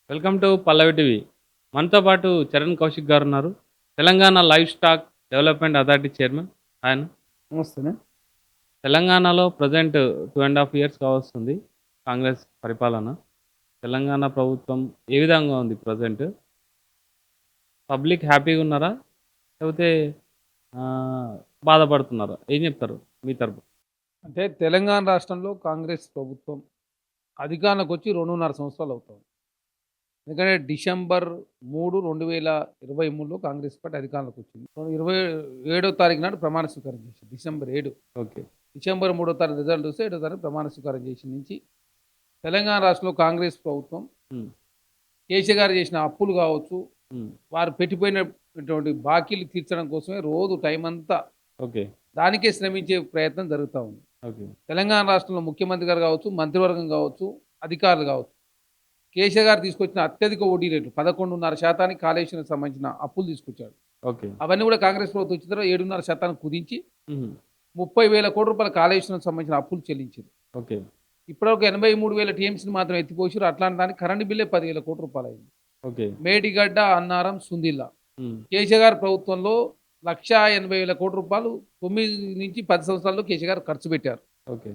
Welcome to Pallavi TV. మనతో పాటు చరణ్ కౌశిక్ గారు ఉన్నారు. Telangana livestock development authority chairman ఆయన. నమస్తేనే. తెలంగాణలో ప్రజెంట్ 2.5 ఇయర్స్ కావస్తుంది కాంగ్రెస్ పరిపాలన. తెలంగాణ ప్రభుత్వం ఏ విధంగా ఉంది ప్రజెంట్? పబ్లిక్ హ్యాపీగా ఉన్నారా? లేకపోతే బాధపడుతున్నారా? ఏం చెప్తారు మీ తరపు? అంటే తెలంగాణ రాష్ట్రంలో కాంగ్రెస్ ప్రభుత్వం అధికారంలోకి వచ్చి 2.5 సంవత్సరాలు అవుతుంది. ఎందుకంటే డిసెంబర్ 3, 2023లో కాంగ్రెస్ పార్టీ అధికారంలోకి వచ్చింది. 27వ తారీఖు నాడు ప్రమాణ స్వీకారం చేసింది. డిసెంబర్ 7. ఓకే. డిసెంబర్ 3వ తారీఖు రిజల్ట్ వస్తే 7వ తారీఖు ప్రమాణ స్వీకారం చేసిన నుంచి తెలంగాణ రాష్ట్రంలో కాంగ్రెస్ ప్రభుత్వం ఉమ్, కేసీఆర్ గారు చేసిన అప్పులు కావచ్చు, ఉమ్, వారు పెట్టిపోయినటువంటి బాకీలు తీర్చడం కోసమే రోజు టైం అంతా ఓకే. దానికే శ్రమించే ప్రయత్నం జరుగుతూ ఉంది. ఓకే. తెలంగాణ రాష్ట్రంలో ముఖ్యమంత్రి గారు కావచ్చు, మంత్రివర్గం కావచ్చు, అధికారులు కావచ్చు, కేసీఆర్ గారు తీసుకొచ్చిన అత్యధిక వడ్డీ రేట్లు 11.5% కాళేశ్వరం సంబంధించిన అప్పులు తీసుకొచ్చాడు. ఓకే. అవన్నీ కూడా కాంగ్రెస్ ప్రభుత్వం వచ్చిన తర్వాత 7.5% కుదించి ఉమ్, 30,000 కోట్ల రూపాయల కాళేశ్వరం సంబంధించిన అప్పులు చెల్లించారు. ఓకే. ఇప్పటివరకు 83,000 టీఎంసీని మాత్రం ఎత్తిపోసారు. అట్లాంటి దానికి కరెంటు బిల్లే 10,000 కోట్ల రూపాయలు అయింది. ఓకే. మేడిగడ్డ, అన్నారం, సుందిల్లా ఉమ్, కేసీఆర్ గారి ప్రభుత్వంలో 1,80,000 కోట్ల రూపాయలు 9 నుంచి 10 సంవత్సరాల్లో కేసీఆర్ గారు ఖర్చు పెట్టారు. ఓకే.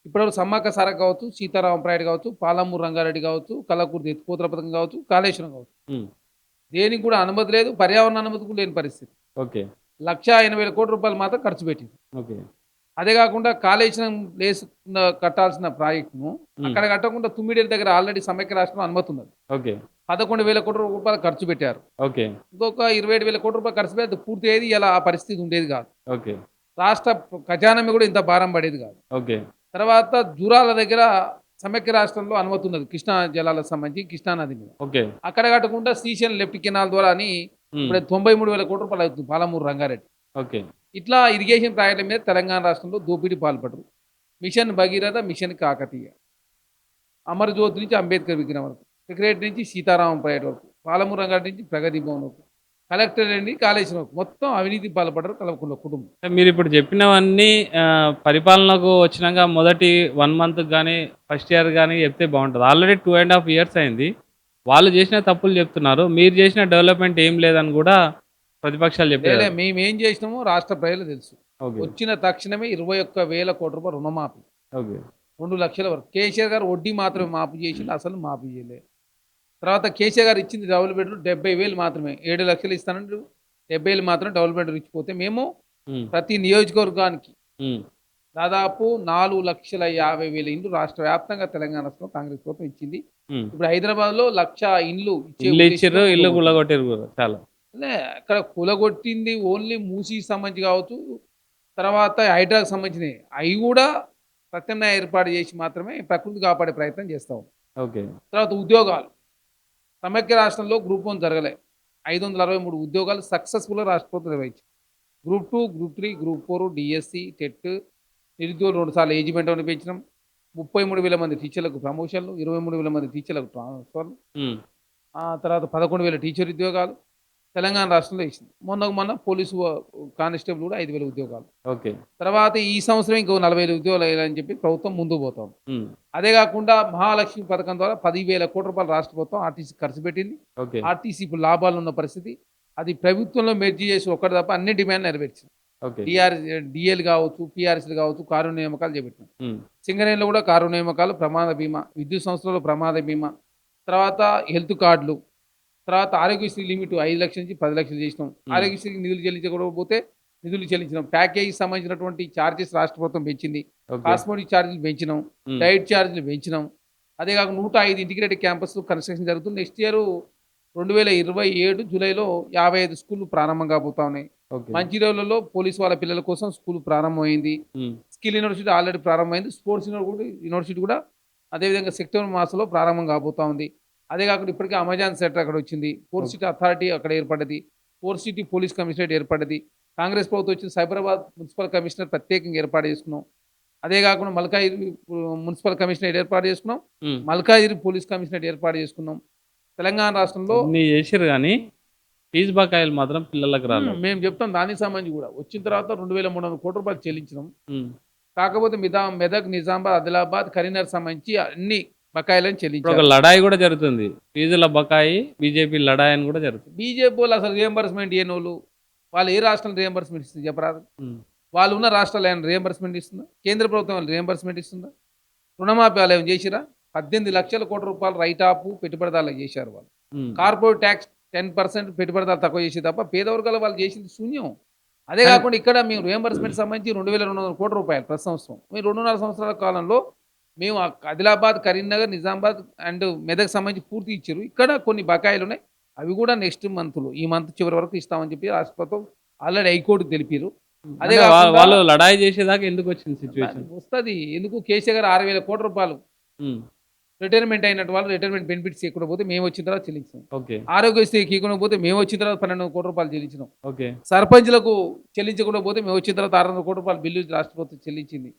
ఇప్పటివరకు సమ్మక్క సారక్క కావచ్చు, సీతారామప్రాయుడు కావచ్చు, పాలమూరు రంగారెడ్డి కావచ్చు, కల్లకుర్తి ఎత్తిపోతల పథకం కావచ్చు, కాళేశ్వరం కావచ్చు, ఉమ్, దేనికి కూడా అనుమతి లేదు, పర్యావరణ అనుమతి కూడా లేని పరిస్థితి. ఓకే. 1,80,000 కోట్ల రూపాయలు మాత్రం ఖర్చు పెట్టింది. ఓకే. అదే కాకుండా కాళేశ్వరం కట్టాల్సిన ప్రాజెక్టును అక్కడ కట్టకుండా తుమ్మిడేల దగ్గర ఆల్రెడీ సమైక్య రాష్ట్రంలో అనుమతి ఉన్నది. ఓకే. 11,000 కోట్ల రూపాయలు ఖర్చు పెట్టారు. ఓకే. ఇంకొక 27,000 కోట్ల రూపాయలు ఖర్చు పెడితే పూర్తి అయ్యేది, ఇలా ఆ పరిస్థితి ఉండేది కాదు. ఓకే. రాష్ట్ర ఖజానా కూడా ఇంత భారం పడేది కాదు. ఓకే. తర్వాత జూరాల దగ్గర సమైక్య రాష్ట్రంలో అనుమతి ఉన్నది, కృష్ణా జలాలకు సంబంధించి కృష్ణా నది మీద. ఓకే. అక్కడ కట్టకుండా శ్రీశైలం లెఫ్ట్ కెనాల్ ద్వారా అని ఇప్పుడు 93,000 కోట్ల రూపాయలు అవుతుంది పాలమూరు రంగారెడ్డి. ఓకే. ఇట్లా ఇరిగేషన్ ప్రాజెక్టుల మీద తెలంగాణ రాష్ట్రంలో దోపిడీ పాల్పడరు. మిషన్ భగీరథ, మిషన్ కాకతీయ, అమరజ్యోతి నుంచి అంబేద్కర్ విగ్రహం వరకు, సెక్రటరీ నుంచి సీతారామం ప్రాజెక్ట్ వరకు, పాలమూరు రంగారెడ్డి నుంచి ప్రగతి భవన్ వరకు, కలెక్టర్ నుండి కాళేశ్వరం వరకు మొత్తం అవినీతి పాల్పడరు కలవకుండా కుటుంబం. మీరు ఇప్పుడు చెప్పినవన్నీ పరిపాలనకు వచ్చినాక మొదటి 1 మంత్ కానీ ఫస్ట్ ఇయర్ కానీ చెప్తే బాగుంటుంది. ఆల్రెడీ 2.5 ఇయర్స్ అయింది. వాళ్ళు చేసిన తప్పులు చెప్తున్నారు. మీరు చేసిన డెవలప్మెంట్ ఏం లేదని కూడా ప్రతిపక్షాలు చెప్పారు. మేము ఏం చేసినామో రాష్ట్ర ప్రజలు తెలుసు. ఓకే. వచ్చిన తక్షణమే 21,000 కోట్ల రూపాయలు రుణమాఫీ, ఓకే. 2 లక్షల వరకు. కేసీఆర్ గారు వడ్డీ మాత్రమే మాఫీ చేసిండు, అసలు మాఫీ చేయలేదు. తర్వాత కేసీఆర్ గారు ఇచ్చింది డబుల్ బెడ్రూమ్ 70,000 మాత్రమే. 7 లక్షలు ఇస్తానంటే 70,000 మాత్రమే డబుల్ బెడ్రూమ్ ఇచ్చిపోతే మేము ఉమ్, ప్రతి నియోజకవర్గానికి ఉమ్, దాదాపు 4,50,000 ఇండ్లు రాష్ట్ర వ్యాప్తంగా తెలంగాణ రాష్ట్రంలో కాంగ్రెస్ ప్రభుత్వం ఇచ్చింది. ఉమ్. ఇప్పుడు హైదరాబాద్లో 1,00,000 ఇండ్లు ఇల్లు ఇచ్చారు, ఇల్లు గుల్లగొట్టారు కూడా చాలా. అక్కడ కూలగొట్టింది ఓన్లీ మూసీకి సంబంధించి కావచ్చు, తర్వాత హైడ్రాకి సంబంధించినవి, అవి కూడా ప్రత్యామ్నాయ ఏర్పాటు చేసి మాత్రమే ప్రకృతి కాపాడే ప్రయత్నం చేస్తాం. ఓకే. తర్వాత ఉద్యోగాలు, సమైక్య రాష్ట్రంలో గ్రూప్ 1 జరగలే, 563 ఉద్యోగాలు సక్సెస్ఫుల్గా రాష్ట్ర ప్రభుత్వం నిర్వహించింది. Group 2, group 3, group 4, DSC, TET, నిరుద్యోగులు 2 సార్లు ఏజిమెంట్ పెంచినాం. 33,000 మంది టీచర్లకు ప్రమోషన్లు, 23,000 మంది టీచర్లకు ట్రాన్స్ఫర్లు, ఉమ్, తర్వాత 11,000 టీచర్ ఉద్యోగాలు తెలంగాణ రాష్ట్రంలో ఇచ్చింది. మొన్న పోలీసు కానిస్టేబుల్ కూడా 5,000 ఉద్యోగాలు. ఓకే. తర్వాత ఈ సంవత్సరం ఇంకో 40,000 ఉద్యోగాలు వేయాలని చెప్పి ప్రభుత్వం ముందుకు పోతాం. ఉమ్, అదే కాకుండా మహాలక్ష్మి పథకం ద్వారా 10,000 కోట్ల రూపాయలు రాష్ట్ర ప్రభుత్వం ఆర్టీసీ ఖర్చు పెట్టింది. ఓకే. ఆర్టీసీ ఇప్పుడు లాభాలు ఉన్న పరిస్థితి. అది ప్రభుత్వంలో మెర్జీ చేసి ఒక్కటి తప్ప అన్ని డిమాండ్ నెరవేర్చింది. ఓకే. డిఎల్ కావచ్చు, పిఆర్సీలు కావచ్చు, కారు నియామకాలు చేపట్టినాం. ఉమ్, సింగరేణిలో కూడా కారు నియామకాలు, ప్రమాద బీమా, విద్యుత్ సంస్థలలో ప్రమాద బీమా, తర్వాత హెల్త్ కార్డులు, తర్వాత ఆరోగ్యశ్రీ లిమిట్ 5 లక్షల నుంచి 10 లక్షలు చేసినాం. ఆరోగ్యశ్రీకి నిధులు చెల్లించకపోతే నిధులు చెల్లించినాం. ప్యాకేజీ సంబంధించినటువంటి ఛార్జెస్ రాష్ట్ర ప్రభుత్వం పెంచింది. ఓకే. కాస్మోటిక్ ఛార్జీలు పెంచినాం, డైట్ ఛార్జీలు పెంచినాం. అదే కాక 105 ఇంటిగ్రేటెడ్ క్యాంపస్ కన్స్ట్రక్షన్ జరుగుతుంది. నెక్స్ట్ ఇయర్ 2027 జూలైలో 55 స్కూళ్ళు ప్రారంభం కాబోతా ఉన్నాయి. ఓకే. మంచిర్యాలలో పోలీసు వాళ్ళ పిల్లల కోసం స్కూల్ ప్రారంభమైంది. ఉమ్, స్కిల్ యూనివర్సిటీ ఆల్రెడీ ప్రారంభమైంది. స్పోర్ట్స్ యూనివర్సిటీ కూడా అదేవిధంగా సెప్టెంబర్ మాసంలో ప్రారంభం కాబోతా ఉంది. అదే కాకుండా ఇప్పటికే అమెజాన్ సెంటర్ అక్కడ వచ్చింది. 4 సిటీ అథారిటీ అక్కడ ఏర్పడ్డది. 4 సిటీ పోలీస్ కమిషనరేట్ ఏర్పడ్డది. కాంగ్రెస్ ప్రభుత్వం వచ్చిన సైబరాబాద్ మున్సిపల్ కమిషనర్ ప్రత్యేకంగా ఏర్పాటు చేసుకున్నాం. అదే కాకుండా మల్కాజిగిరి మున్సిపల్ కమిషనరేట్ ఏర్పాటు చేసుకున్నాం. ఉమ్. మల్కాజిగిరి పోలీస్ కమిషనరేట్ ఏర్పాటు చేసుకున్నాం. తెలంగాణ రాష్ట్రంలో అన్నీ చేసిర్రు కానీ ఫీజు బకాయిలు మాత్రం పిల్లలకు రాలేదు. మేము చెప్తాం దానికి సంబంధించి కూడా వచ్చిన తర్వాత 2,300 కోట్ల రూపాయలు చెల్లించినాం. ఉమ్, కాకపోతే మెదక్, నిజామాబాద్, ఆదిలాబాద్, కరీంనగర్ సంబంధించి అన్ని బకాయిలను ఇప్పుడు చెల్లించారు. ఒక లడాయి కూడా జరుగుతుంది. ఫీజుల బకాయి, బీజేపీ లడాయి అని కూడా జరుగుతుంది. బీజేపీ వాళ్ళు అసలు రియంబర్స్మెంట్ ఇయ్యనోళ్ళు. వాళ్ళు ఏ రాష్ట్రం రియంబర్స్మెంట్ ఇస్తుంది చెప్పరాదు? హ్మ్. వాళ్ళు ఉన్న రాష్ట్రాలు ఏమైనా రియంబర్స్మెంట్ ఇస్తుందా? కేంద్ర ప్రభుత్వం వాళ్ళు రియంబర్స్మెంట్ ఇస్తుందా? రుణమాఫీ వాళ్ళు ఏమైనా చేసిరా? 18 లక్షల కోట్ల రూపాయలు రైట్ ఆఫ్ పెట్టుబడిదారులకు చేశారు వాళ్ళు. హ్మ్. కార్పొరేట్ ట్యాక్స్ 10% పెట్టుబడిదారు తక్కువ చేసి తప్ప పేద వర్గాల వాళ్ళు చేసింది శూన్యం. అదే కానీ కాకుండా ఇక్కడ మేము రియంబర్స్మెంట్ సంబంధించి 2200 కోట్ల రూపాయలు ప్రతి సంవత్సరం. మేము 2.5 సంవత్సరాల కాలంలో మేము ఆదిలాబాద్, కరీంనగర్, నిజామాబాద్ అండ్ మెదక్ సంబంధించి పూర్తి ఇచ్చారు. ఇక్కడ కొన్ని బకాయిలు ఉన్నాయి. అవి కూడా నెక్స్ట్ మంత్లో ఈ మంత్ చివరి వరకు ఇస్తామని చెప్పి రాష్ట్ర ప్రభుత్వం ఆల్రెడీ హైకోర్టుకు తెలిపారు. అదే అంటే కాకుండా వాళ్ళు లడాయి చేసేదాకా ఎందుకు వచ్చింది సిచ్యువేషన్? వస్తుంది. ఎందుకు కేసీఆర్ గారు 6,000 కోట్ల రూపాయలు రిటైర్మెంట్ అయినట్టు వాళ్ళు రిటైర్మెంట్ బెనిఫిట్స్ ఇవ్వకుండా పోతే మేము వచ్చిన తర్వాత చెల్లించాం. ఓకే. ఆరోగ్యశ్రీకి ఇవ్వకుండా పోతే మేము వచ్చిన తర్వాత 12 కోట్ల రూపాయలు చెల్లించినాం. ఓకే. సర్పంచ్లకు చెల్లించకుండా పోతే మేము వచ్చిన తర్వాత 600 కోట్ల రూపాయలు బిల్లు రాష్ట్ర ప్రభుత్వం చెల్లించింది.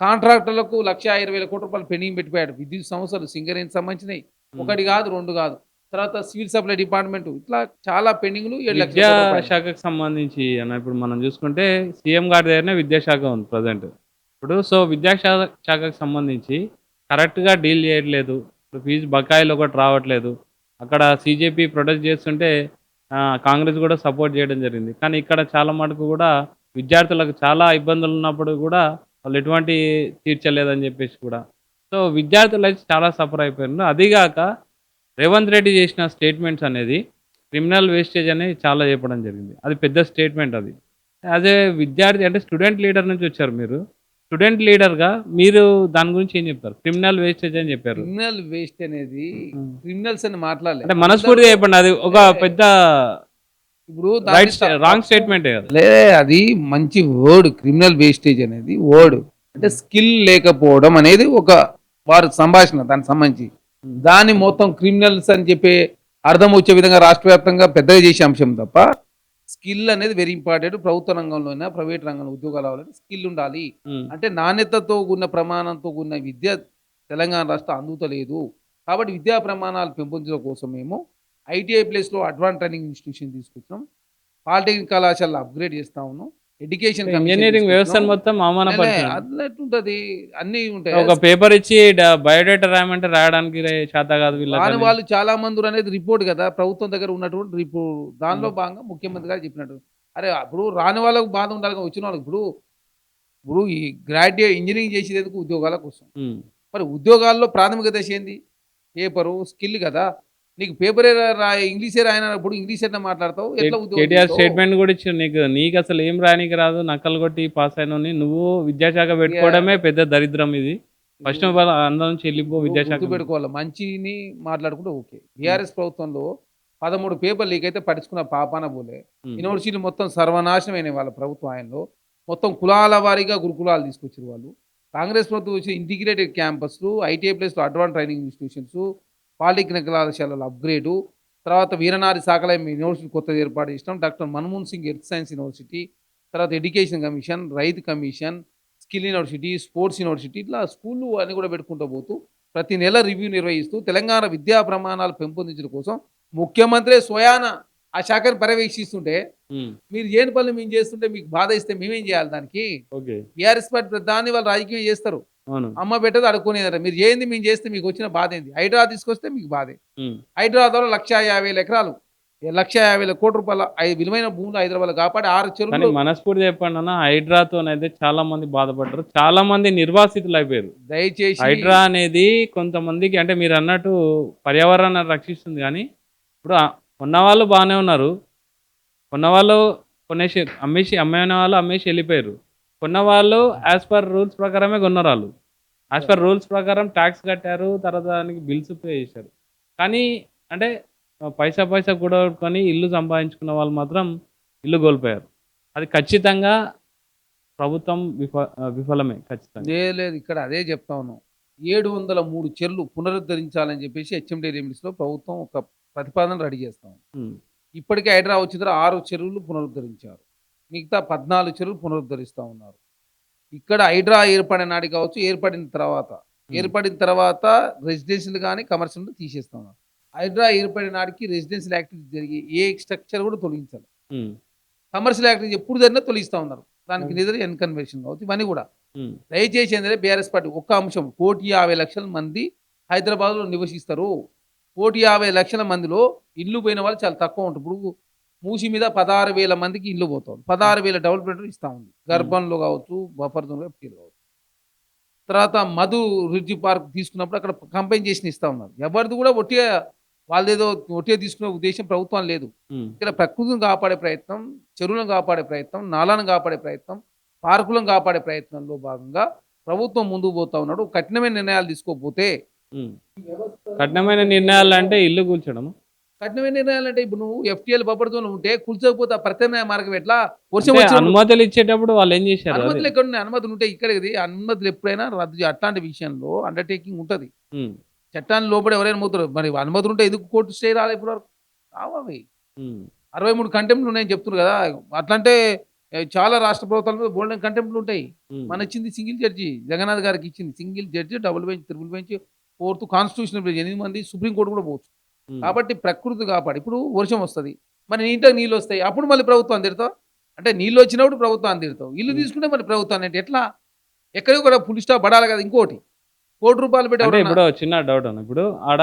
కాంట్రాక్టర్లకు 1,20,000 కోట్ల రూపాయలు పెండింగ్ పెట్టిపోయాడు. విద్యుత్ సంస్థలు సింగరేణికి సంబంధించినవి ఒకటి కాదు, 2 కాదు. తర్వాత సివిల్ సప్లై డిపార్ట్మెంట్ ఇట్లా చాలా పెండింగ్లు 7 లక్షల విద్యా కోట్ల రూపాయలు. శాఖకు సంబంధించి అన్న ఇప్పుడు మనం చూసుకుంటే సీఎం గారి దగ్గరనే విద్యాశాఖ ఉంది ప్రజెంట్. ఇప్పుడు సో శాఖకు సంబంధించి కరెక్ట్గా డీల్ చేయట్లేదు. ఇప్పుడు ఫీజు బకాయిలు ఒకటి రావట్లేదు. అక్కడ సీజేపీ ప్రొటెస్ట్ చేస్తుంటే కాంగ్రెస్ కూడా సపోర్ట్ చేయడం జరిగింది. కానీ ఇక్కడ చాలా మటుకు కూడా విద్యార్థులకు చాలా ఇబ్బందులు ఉన్నప్పుడు కూడా వాళ్ళు ఎటువంటి తీర్చలేదని చెప్పేసి కూడా. సో విద్యార్థులు అయితే చాలా సఫర్ అయిపోయారు. అదిగాక రేవంత్ రెడ్డి చేసిన స్టేట్మెంట్స్ అనేది క్రిమినల్ వేస్టేజ్ అనేది చాలా చెప్పడం జరిగింది. అది పెద్ద స్టేట్మెంట్ అది. యాజ్ ఏ విద్యార్థి అంటే స్టూడెంట్ లీడర్ నుంచి వచ్చారు మీరు. స్టూడెంట్ లీడర్గా మీరు దాని గురించి ఏం చెప్తారు? క్రిమినల్ వేస్టేజ్ అని చెప్పారు. క్రిమినల్ వేస్ట్ అనేది ఉమ్. క్రిమినల్స్ అని అంటే మాట్లాడలేదు. మనస్ఫూర్తిగా చెప్పండి. అది ఒక పెద్ద ఇప్పుడు రాంగ్ స్టేట్మెంటే కదా. అది మంచి వర్డ్. క్రిమినల్ వేస్టేజ్ అనేది వర్డ్ అంటే స్కిల్ లేకపోవడం అనేది ఒక వారి సంభాషణ దానికి సంబంధించి. దాన్ని మొత్తం క్రిమినల్స్ అని చెప్పి అర్థం వచ్చే విధంగా రాష్ట్ర వ్యాప్తంగా పెద్దగా చేసే అంశం తప్ప స్కిల్ అనేది వెరీ ఇంపార్టెంట్. ప్రభుత్వ రంగంలోనైనా ప్రైవేట్ రంగంలో ఉద్యోగాలు అవ్వాలంటే స్కిల్ ఉండాలి. అంటే నాణ్యతతో కూడిన ప్రమాణంతో కూడిన విద్య తెలంగాణ రాష్ట్రం అందుతలేదు. కాబట్టి విద్యా ప్రమాణాలు పెంపొందించడం కోసం మేము ఐటీఐ ప్లేస్లో అడ్వాన్స్ ట్రైనింగ్ ఇన్స్టిట్యూషన్ తీసుకొచ్చినాం. పాలిటెక్నిక్ కళాశాలలో అప్గ్రేడ్ చేస్తా ఉన్నాం. ఎడ్యుకేషన్ ఇంజనీరింగ్ వ్యవస్థను మొత్తం అవమానపరిచారు. అట్లెట్టుంటది, అన్నీ ఉంటాయి. ఒక పేపర్ ఇచ్చి బయోడేటా రాయమంటే రాయడానికి చేత కాదు వీళ్ళకి. రాని వాళ్ళు చాలా మంది అనేది రిపోర్ట్ కదా, ప్రభుత్వం దగ్గర ఉన్నటువంటి రిపోర్ట్. దానిలో భాగంగా ముఖ్యమంత్రి గారు చెప్పినట్టు అరే అప్పుడు రాని వాళ్ళకు బాధ ఉండాలి కదా, వచ్చిన వాళ్ళకి. ఇప్పుడు ఈ గ్రాడ్యుయేట్ ఇంజనీరింగ్ చేసేందుకు ఉద్యోగాల కోసం. మరి ఉద్యోగాల్లో ప్రాథమిక దశ ఏంది? పేపరు స్కిల్ కదా. నీకు పేపరే ఇంగ్లీషే రాయనప్పుడు ఇంగ్లీష్ ఎట్లా మాట్లాడతావు? ఎట్లా కేటీఆర్ స్టేట్మెంట్ కూడా ఇచ్చారు. నీకు అసలు ఏం రాయనికి రాదు, నక్కలు కొట్టి పాస్ అయిన నువ్వు విద్యాశాఖ పెట్టుకోవడమే పెద్ద దరిద్రం. ఇది ఫస్ట్ ఆఫ్ ఆల్ అందరి నుంచి వెళ్ళిపో విద్యాశాఖ పెట్టుకోవాలి. మంచిని మాట్లాడుకుంటే ఓకే. బీఆర్ఎస్ ప్రభుత్వంలో 13 పేపర్ లీక్ అయితే పట్టించుకున్న పాపాన పోలే. యూనివర్సిటీలు మొత్తం సర్వనాశనమైన వాళ్ళ ప్రభుత్వం ఆయనలో మొత్తం కులాల వారీగా గురుకులాలు తీసుకొచ్చారు వాళ్ళు. కాంగ్రెస్ ప్రభుత్వం వచ్చి ఇంటిగ్రేటెడ్ క్యాంపస్లు, ఐటీఐ ప్లేస్లో అడ్వాన్స్ ట్రైనింగ్ ఇన్స్టిట్యూషన్స్, పాలిటెక్నిక్ కళాశాలల అప్గ్రేడు, తర్వాత వీరనారి శాఖలయం యూనివర్సిటీ కొత్తగా ఏర్పాటు చేసినాం. Doctor Manmohan Singh earth science university, తర్వాత ఎడ్యుకేషన్ కమిషన్, రైతు commission, skill university, sports university, ఇట్లా స్కూళ్ళు అన్ని కూడా పెట్టుకుంటూ పోతూ ప్రతి నెల రివ్యూ నిర్వహిస్తూ తెలంగాణ విద్యా ప్రమాణాలు పెంపొందించడం కోసం ముఖ్యమంత్రి స్వయాన ఆ శాఖను పర్యవేక్షిస్తుంటే మీరు ఏని పనులు మేము చేస్తుంటే మీకు బాధ ఇస్తే మేమేం చేయాలి దానికి? బీఆర్ఎస్ పార్టీ దాన్ని వాళ్ళు రాజకీయం చేస్తారు. అమ్మ పెట్టదు అడుక్కునేదట. మీరు ఏంది మేము చేస్తే మీకు వచ్చిన బాధ ఏంది? హైడ్రా తీసుకొస్తే మీకు బాధే. హైడ్రా ద్వారా 1,50,000 ఎకరాలు 1,50,000 కోట్ల రూపాయల విలువైన భూములు హైదరాబాద్ కాపాడి 6 చెరువులు. మనస్ఫూర్తి చెప్పండి అన్న, హైడ్రాతో అయితే చాలా మంది బాధపడ్డారు, చాలా మంది నిర్వాసితులు అయిపోయారు. దయచేసి హైడ్రా అనేది కొంతమందికి అంటే మీరు అన్నట్టు పర్యావరణాన్ని రక్షిస్తుంది, కానీ ఇప్పుడు ఉన్నవాళ్ళు బాగానే ఉన్నారు. కొన్నవాళ్ళు అమ్మిన వాళ్ళు అమ్మేసి వెళ్ళిపోయారు. కొన్నవాళ్ళు యాజ్ పర్ రూల్స్ ప్రకారమే కొన్నారు. వాళ్ళు యాజ్ పర్ రూల్స్ ప్రకారం ట్యాక్స్ కట్టారు, తర్వాత దానికి బిల్స్ పే చేశారు. కానీ అంటే పైసా కూడా కొని ఇల్లు సంపాదించుకున్న వాళ్ళు మాత్రం ఇల్లు కోల్పోయారు. అది ఖచ్చితంగా ప్రభుత్వం విఫలమే ఖచ్చితంగా. లేదు, ఇక్కడ అదే చెప్తా ఉన్నాం. 703 చెర్లు పునరుద్ధరించాలని చెప్పేసి హెచ్ఎండి రెమిడీస్లో ప్రభుత్వం ఒక ప్రతిపాదన రెడీ చేస్తాం. ఇప్పటికే హైడ్రా వచ్చిన 6 చెరువులు పునరుద్ధరించారు. మిగతా 14 చెరువులు పునరుద్ధరిస్తూ ఉన్నారు. ఇక్కడ హైడ్రా ఏర్పడిన నాటి కావచ్చు, ఏర్పడిన తర్వాత రెసిడెన్షియల్ కానీ కమర్షియల్ తీసేస్తా ఉన్నారు. హైడ్రా ఏర్పడిన నాటికి రెసిడెన్షియల్ యాక్టివిటీ జరిగి ఏ స్ట్రక్చర్ కూడా తొలగించాలి. కమర్షియల్ యాక్టివిటీ ఎప్పుడు జరిగినా తొలగిస్తూ ఉన్నారు. దానికి నిజంగా ఎన్కన్వర్షన్ కావచ్చు, ఇవన్నీ కూడా. దయచేసి ఏంటంటే బీఆర్ఎస్ పార్టీ ఒక్క అంశం 1,50,00,000 మంది హైదరాబాద్లో నివసిస్తారు. 1,50,00,000 మందిలో ఇల్లు పోయిన వాళ్ళు చాలా తక్కువ ఉంటుంది. ఇప్పుడు మూసి మీద 16,000 మందికి ఇల్లు పోతుంది. 16,000 డబుల్ బెడ్రూమ్ ఇస్తా ఉంది. గర్భంలో కావచ్చు, బఫర్ జోన్లో ఎఫ్టీలో కావచ్చు. తర్వాత మధు రిడ్జి పార్క్ తీసుకున్నప్పుడు అక్కడ కంపెన్సేషన్ ఇస్తా ఉన్నారు. ఎవరిది కూడా ఒట్టిగా వాళ్ళేదో ఒట్టిగా తీసుకునే ఉద్దేశం ప్రభుత్వం లేదు. ఉమ్, ఇక్కడ ప్రకృతిని కాపాడే ప్రయత్నం, చెరువులను కాపాడే ప్రయత్నం, నాలాలను కాపాడే ప్రయత్నం, పార్కులను కాపాడే ప్రయత్నంలో భాగంగా ప్రభుత్వం ముందుకు పోతా ఉన్నాడు. కఠినమైన నిర్ణయాలు తీసుకోకపోతే ఉమ్. కఠినమైన నిర్ణయాలు అంటే ఇల్లు కూల్చడం. కఠినమైన నిర్ణయాలు అంటే ఇప్పుడు నువ్వు ఎఫ్టీఎల్ బఫర్ జోన్ ఉంటే కూల్చకపోతే ఆ ప్రత్యామ్నాయ మార్గం ఎట్లా? వర్షం అంటే వచ్చినప్పుడు అనుమతులు ఇచ్చేటప్పుడు వాళ్ళు ఏం చేశారు? అనుమతులు ఎక్కడ ఉన్నాయి? అనుమతులు ఉంటే ఇక్కడ ఇది అనుమతులు ఎప్పుడైనా రద్దు అట్లాంటి విషయంలో అండర్టేకింగ్ ఉంటుంది. ఉమ్, చట్టాన్ని లోపల ఎవరైనా మోతారు మరి అనుమతులు ఉంటే ఎందుకు కోర్టు స్టే రాలే ఇప్పుడు వరకు? రావవి ఉమ్, 63 కంటెంప్ట్లు ఉన్నాయని చెప్తున్నారు కదా. అట్లంటే చాలా రాష్ట్ర ప్రభుత్వాల మీద బోల్డెన్ కంటెంప్ట్లు ఉంటాయి. ఉమ్, మన ఇచ్చింది సింగిల్ జడ్జి, జగన్నాథ్ గారికి ఇచ్చింది single judge, double bench, triple bench, 4th constitutional bench, 8 మంది, సుప్రీంకోర్టు కూడా పోవచ్చు. ఉమ్. కాబట్టి ప్రకృతి కాపాడు. ఇప్పుడు వర్షం వస్తుంది, మరి నీ ఇంట్లో నీళ్ళు వస్తాయి, అప్పుడు మళ్ళీ ప్రభుత్వం తిడతావు. అంటే నీళ్ళు వచ్చినప్పుడు ప్రభుత్వాన్ని తిడతావు, ఇల్లు తీసుకుంటే మరి ప్రభుత్వాన్ని అంటే ఎట్లా? ఎక్కడికి కూడా ఫుల్ స్టాప్ పడాలి కదా. ఇంకోటి ₹1,00,00,000 పెట్టి అంటే ఎవరన్నా ఇప్పుడు చిన్న డౌట్ అన్న, ఇప్పుడు ఆడ